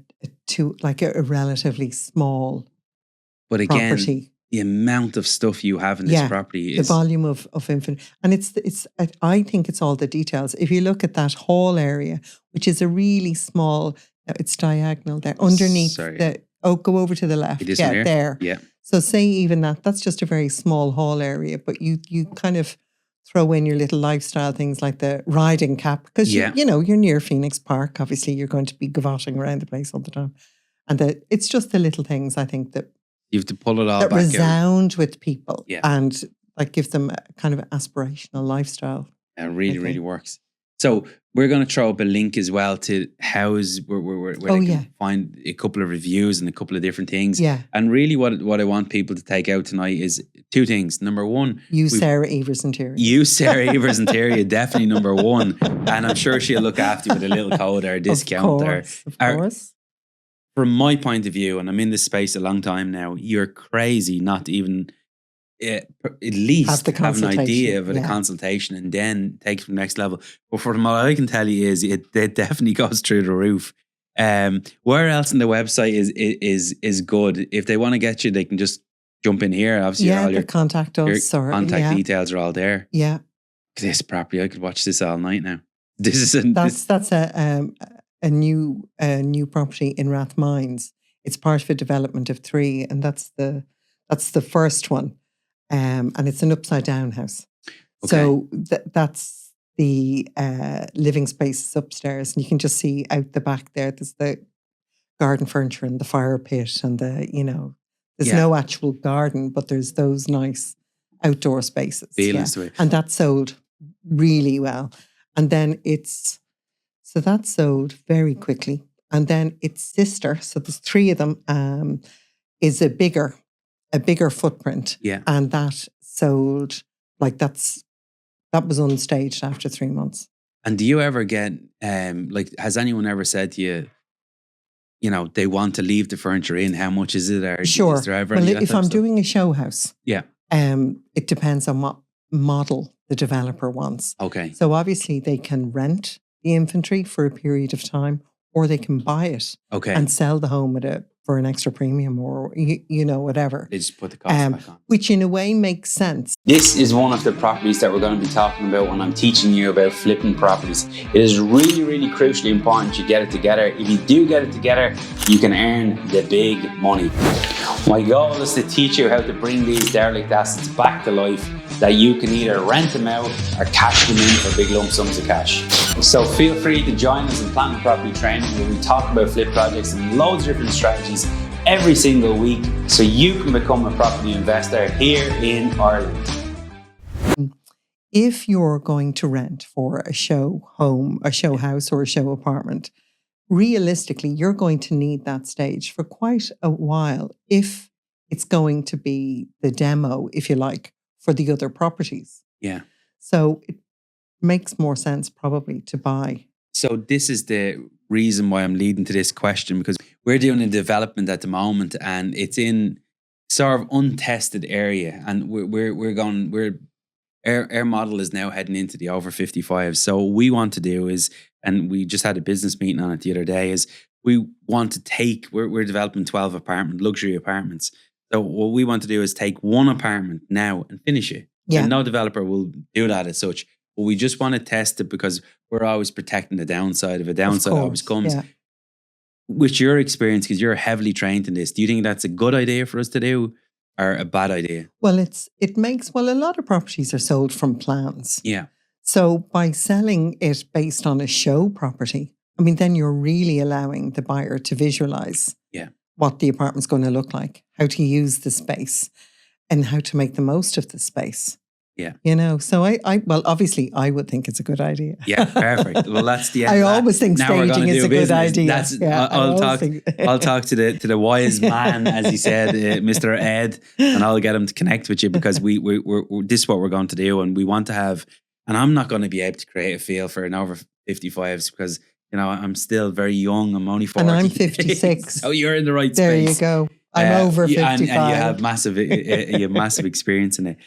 Speaker 2: relatively small
Speaker 1: but again,
Speaker 2: property.
Speaker 1: The amount of stuff you have in this property is
Speaker 2: the volume of infinite, and I think it's all the details. If you look at that hall area, which is a really small, it's diagonal there underneath go over to the left.
Speaker 1: Yeah,
Speaker 2: there.
Speaker 1: Yeah.
Speaker 2: So say even that's just a very small hall area, but you kind of throw in your little lifestyle things like the riding cap because you're near Phoenix Park. Obviously, you're going to be gavoting around the place all the time, and it's just the little things I think that.
Speaker 1: You have to pull it all
Speaker 2: that
Speaker 1: back
Speaker 2: resound with people
Speaker 1: and
Speaker 2: like give them a kind of aspirational lifestyle.
Speaker 1: It really works. So we're going to throw up a link as well to House where they can find a couple of reviews and a couple of different things.
Speaker 2: Yeah.
Speaker 1: And really what I want people to take out tonight is 2 things. Number 1.
Speaker 2: Sarah Evers Interior.
Speaker 1: Sarah Evers Interior, definitely number 1. And I'm sure she'll look after you with a little code or a discount.
Speaker 2: Of course.
Speaker 1: From my point of view, and I'm in this space a long time now, you're crazy not to even at least have an idea of a consultation and then take it from the next level. But from what I can tell you is it definitely goes through the roof. Where else on the website is good? If they want to get you, they can just jump in here. Obviously, all your
Speaker 2: contact us
Speaker 1: or contact details are all there.
Speaker 2: Yeah.
Speaker 1: This property, I could watch this all night now.
Speaker 2: That's a new property in Rathmines. It's part of a development of 3, and that's the first one, and it's an upside down house. Okay. So that's the living spaces upstairs, and you can just see out the back there. There's the garden furniture and the fire pit, and there's no actual garden, but there's those nice outdoor spaces.
Speaker 1: Feelings to it,
Speaker 2: and that sold really well, and then So that sold very quickly. And then its sister, so there's 3 of them, is a bigger footprint.
Speaker 1: Yeah.
Speaker 2: And that sold, that's That was unstaged after 3 months.
Speaker 1: And do you ever get, has anyone ever said to you, they want to leave the furniture in? How much is it? Or
Speaker 2: Sure.
Speaker 1: Is there ever
Speaker 2: well,
Speaker 1: any
Speaker 2: if I'm doing a show house,
Speaker 1: yeah,
Speaker 2: it depends on what model the developer wants.
Speaker 1: Okay.
Speaker 2: So obviously they can rent the inventory for a period of time, or they can buy it and sell the home for an extra premium, or whatever.
Speaker 1: They just put the cost back on.
Speaker 2: Which in a way makes sense.
Speaker 1: This is one of the properties that we're going to be talking about when I'm teaching you about flipping properties. It is really, really crucially important you get it together. If you do get it together, you can earn the big money. My goal is to teach you how to bring these derelict assets back to life, that you can either rent them out or cash them in for big lump sums of cash. So feel free to join us in Platinum Property Training, where we talk about flip projects and loads of different strategies every single week, so you can become a property investor here in Ireland.
Speaker 2: If you're going to rent for a show home, a show house, or a show apartment, realistically, you're going to need that stage for quite a while if it's going to be the demo, if you like, for the other properties.
Speaker 1: Yeah.
Speaker 2: So it makes more sense probably to buy.
Speaker 1: So this is the reason why I'm leading to this question, because we're doing a development at the moment and it's in sort of untested area, and our model is now heading into the over 55. So what we want to do is, and we just had a business meeting on it the other day, is we want to take, we're developing 12 luxury apartments. So what we want to do is take one apartment now and finish it.
Speaker 2: Yeah.
Speaker 1: And no developer will do that as such. But we just want to test it because we're always protecting the downside. If a downside always comes.
Speaker 2: Yeah.
Speaker 1: With your experience, because you're heavily trained in this, do you think that's a good idea for us to do or a bad idea?
Speaker 2: Well, a lot of properties are sold from plans.
Speaker 1: Yeah.
Speaker 2: So by selling it based on a show property, I mean, then you're really allowing the buyer to visualize what the apartment's going to look like, how to use the space, and how to make the most of the space.
Speaker 1: Yeah.
Speaker 2: So obviously I would think it's a good idea.
Speaker 1: Yeah, perfect. Well, that's the end.
Speaker 2: I always think staging is a good idea.
Speaker 1: I'll talk to the wise man, as he said, Mr. Ed, and I'll get him to connect with you, because we're this is what we're going to do, and we want to have, and I'm not going to be able to create a feel for an over 55s because I'm still very young. I'm only 40.
Speaker 2: And I'm 56.
Speaker 1: So you're in the right
Speaker 2: there
Speaker 1: space.
Speaker 2: There you go. I'm over 55.
Speaker 1: And you have massive experience in it.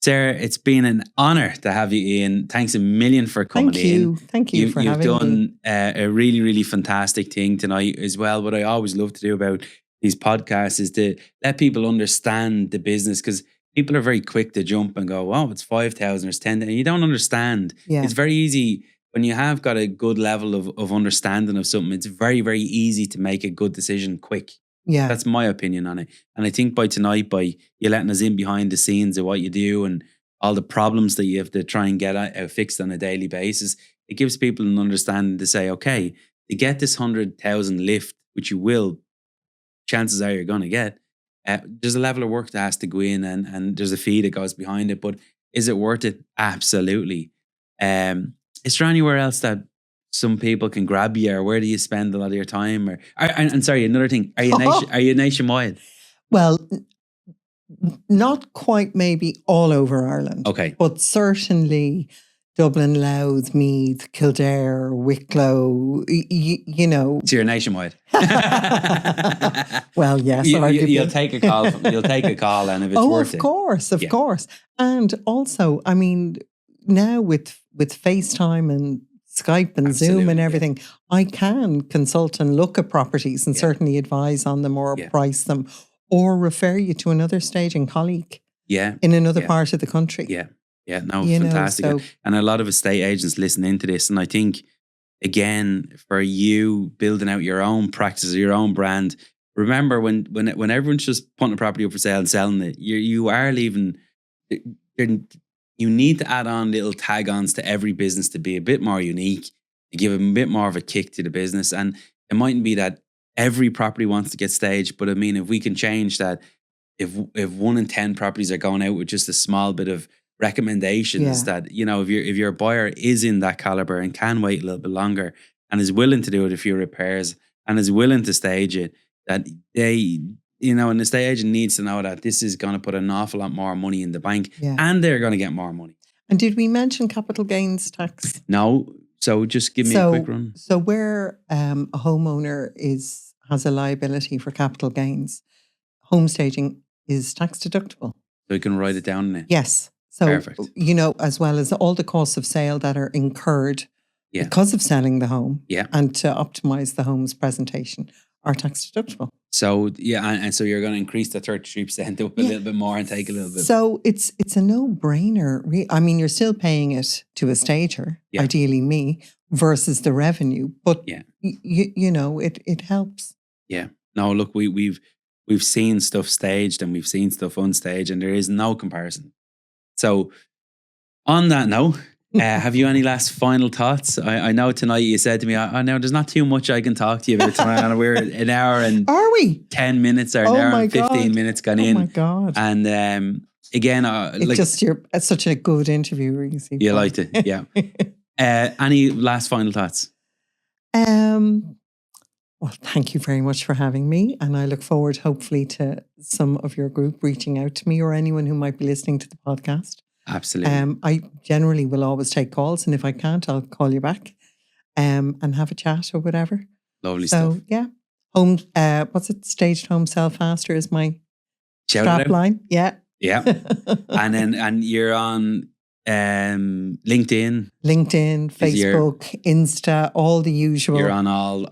Speaker 1: Sarah, it's been an honor to have you in. Thanks a million for coming in.
Speaker 2: Thank you for having me.
Speaker 1: You've done a really, really fantastic thing tonight as well. What I always love to do about these podcasts is to let people understand the business, because people are very quick to jump and go, oh, it's 5,000 or it's 10,000. You don't understand.
Speaker 2: Yeah.
Speaker 1: It's very easy. When you have got a good level of understanding of something, it's very, very easy to make a good decision quick.
Speaker 2: Yeah.
Speaker 1: That's my opinion on it. And I think by you letting us in behind the scenes of what you do and all the problems that you have to try and get fixed on a daily basis, it gives people an understanding to say, okay, to get this 100,000 lift, which you will, chances are you're going to get, there's a level of work that has to go in, and there's a fee that goes behind it. But is it worth it? Absolutely. Is there anywhere else that some people can grab you, or where do you spend a lot of your time? And sorry, another thing, are you nationwide?
Speaker 2: Well, not quite maybe all over Ireland.
Speaker 1: Okay.
Speaker 2: But certainly Dublin, Louth, Meath, Kildare, Wicklow,
Speaker 1: So you're nationwide.
Speaker 2: Well, yes.
Speaker 1: You'll take a call. You'll take a call, and if it's worth it.
Speaker 2: Of course. And also, I mean, now with FaceTime and Skype and Zoom and everything, I can consult and look at properties and certainly advise on them or price them, or refer you to another staging colleague in another part of the country.
Speaker 1: Yeah, no, fantastic. And a lot of estate agents listen into this. And I think, again, for you building out your own practice, your own brand, remember when everyone's just putting a property up for sale and selling it, you are leaving... You need to add on little tag-ons to every business to be a bit more unique, to give them a bit more of a kick to the business. And it mightn't be that every property wants to get staged, but I mean, if we can change that, if 1 in 10 properties are going out with just a small bit of recommendations, that, if your buyer is in that caliber and can wait a little bit longer and is willing to do it a few repairs and is willing to stage it, that they... an estate agent needs to know that this is going to put an awful lot more money in the bank, and they're going to get more money.
Speaker 2: And did we mention capital gains tax?
Speaker 1: No. So just give me a quick run.
Speaker 2: So where a homeowner has a liability for capital gains, homestaging is tax deductible.
Speaker 1: So you can write it down there.
Speaker 2: Yes. So,
Speaker 1: perfect.
Speaker 2: As well as all the costs of sale that are incurred because of selling the home and to optimize the home's presentation are tax deductible.
Speaker 1: So, and so you're going to increase the 33% up a little bit more and take a little bit.
Speaker 2: So it's a no-brainer. I mean, you're still paying it to a stager, ideally me, versus the revenue. But, it helps.
Speaker 1: Yeah. No, look, we've seen stuff staged and we've seen stuff unstaged, and there is no comparison. So on that note, have you any last final thoughts? I know tonight you said to me, I know there's not too much I can talk to you about tonight. And we're an hour and
Speaker 2: are we
Speaker 1: 10 minutes or an hour and 15 minutes gone in.
Speaker 2: Oh my God.
Speaker 1: And again,
Speaker 2: you're such a good interviewer.
Speaker 1: You liked it, yeah. Any last final thoughts?
Speaker 2: Well, thank you very much for having me. And I look forward, hopefully, to some of your group reaching out to me or anyone who might be listening to the podcast.
Speaker 1: Absolutely.
Speaker 2: I generally will always take calls. And if I can't, I'll call you back and have a chat or whatever.
Speaker 1: Lovely stuff.
Speaker 2: So, yeah. What's it? Staged home sell faster is my strap line. Yeah.
Speaker 1: Yeah. and you're on LinkedIn,
Speaker 2: Facebook, Insta, all the usual.
Speaker 1: You're on all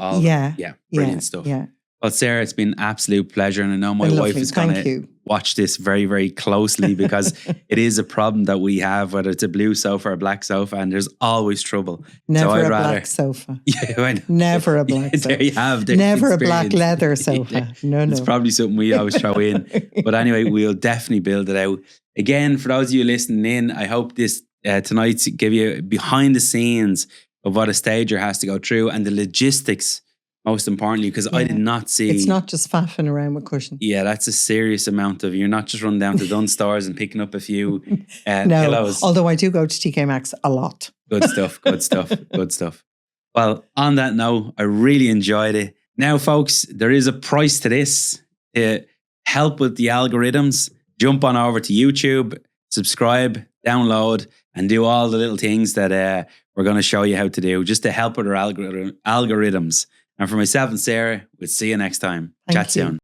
Speaker 1: brilliant stuff.
Speaker 2: Yeah.
Speaker 1: Well, Sarah, it's been an absolute pleasure, and I know my wife is going to watch this very, very closely because it is a problem that we have, whether it's a blue sofa or a black sofa, and there's always trouble.
Speaker 2: Never black sofa.
Speaker 1: Yeah,
Speaker 2: never a black sofa.
Speaker 1: There you have.
Speaker 2: Never a black leather sofa. No.
Speaker 1: It's probably something we always throw in. But anyway, we'll definitely build it out. Again, for those of you listening in, I hope this tonight's give you behind the scenes of what a stager has to go through and the logistics, most importantly, because I did not see...
Speaker 2: It's not just faffing around with cushions.
Speaker 1: Yeah, that's a serious amount of... You're not just running down to Dunnes Stores and picking up a few pillows.
Speaker 2: Although I do go to TK Maxx a lot.
Speaker 1: Good stuff, good stuff. Well, on that note, I really enjoyed it. Now, folks, there is a price to this. To help with the algorithms, jump on over to YouTube, subscribe, download, and do all the little things that we're going to show you how to do just to help with our algorithms. And for myself and Sarah, we'll see you next time. Chat soon.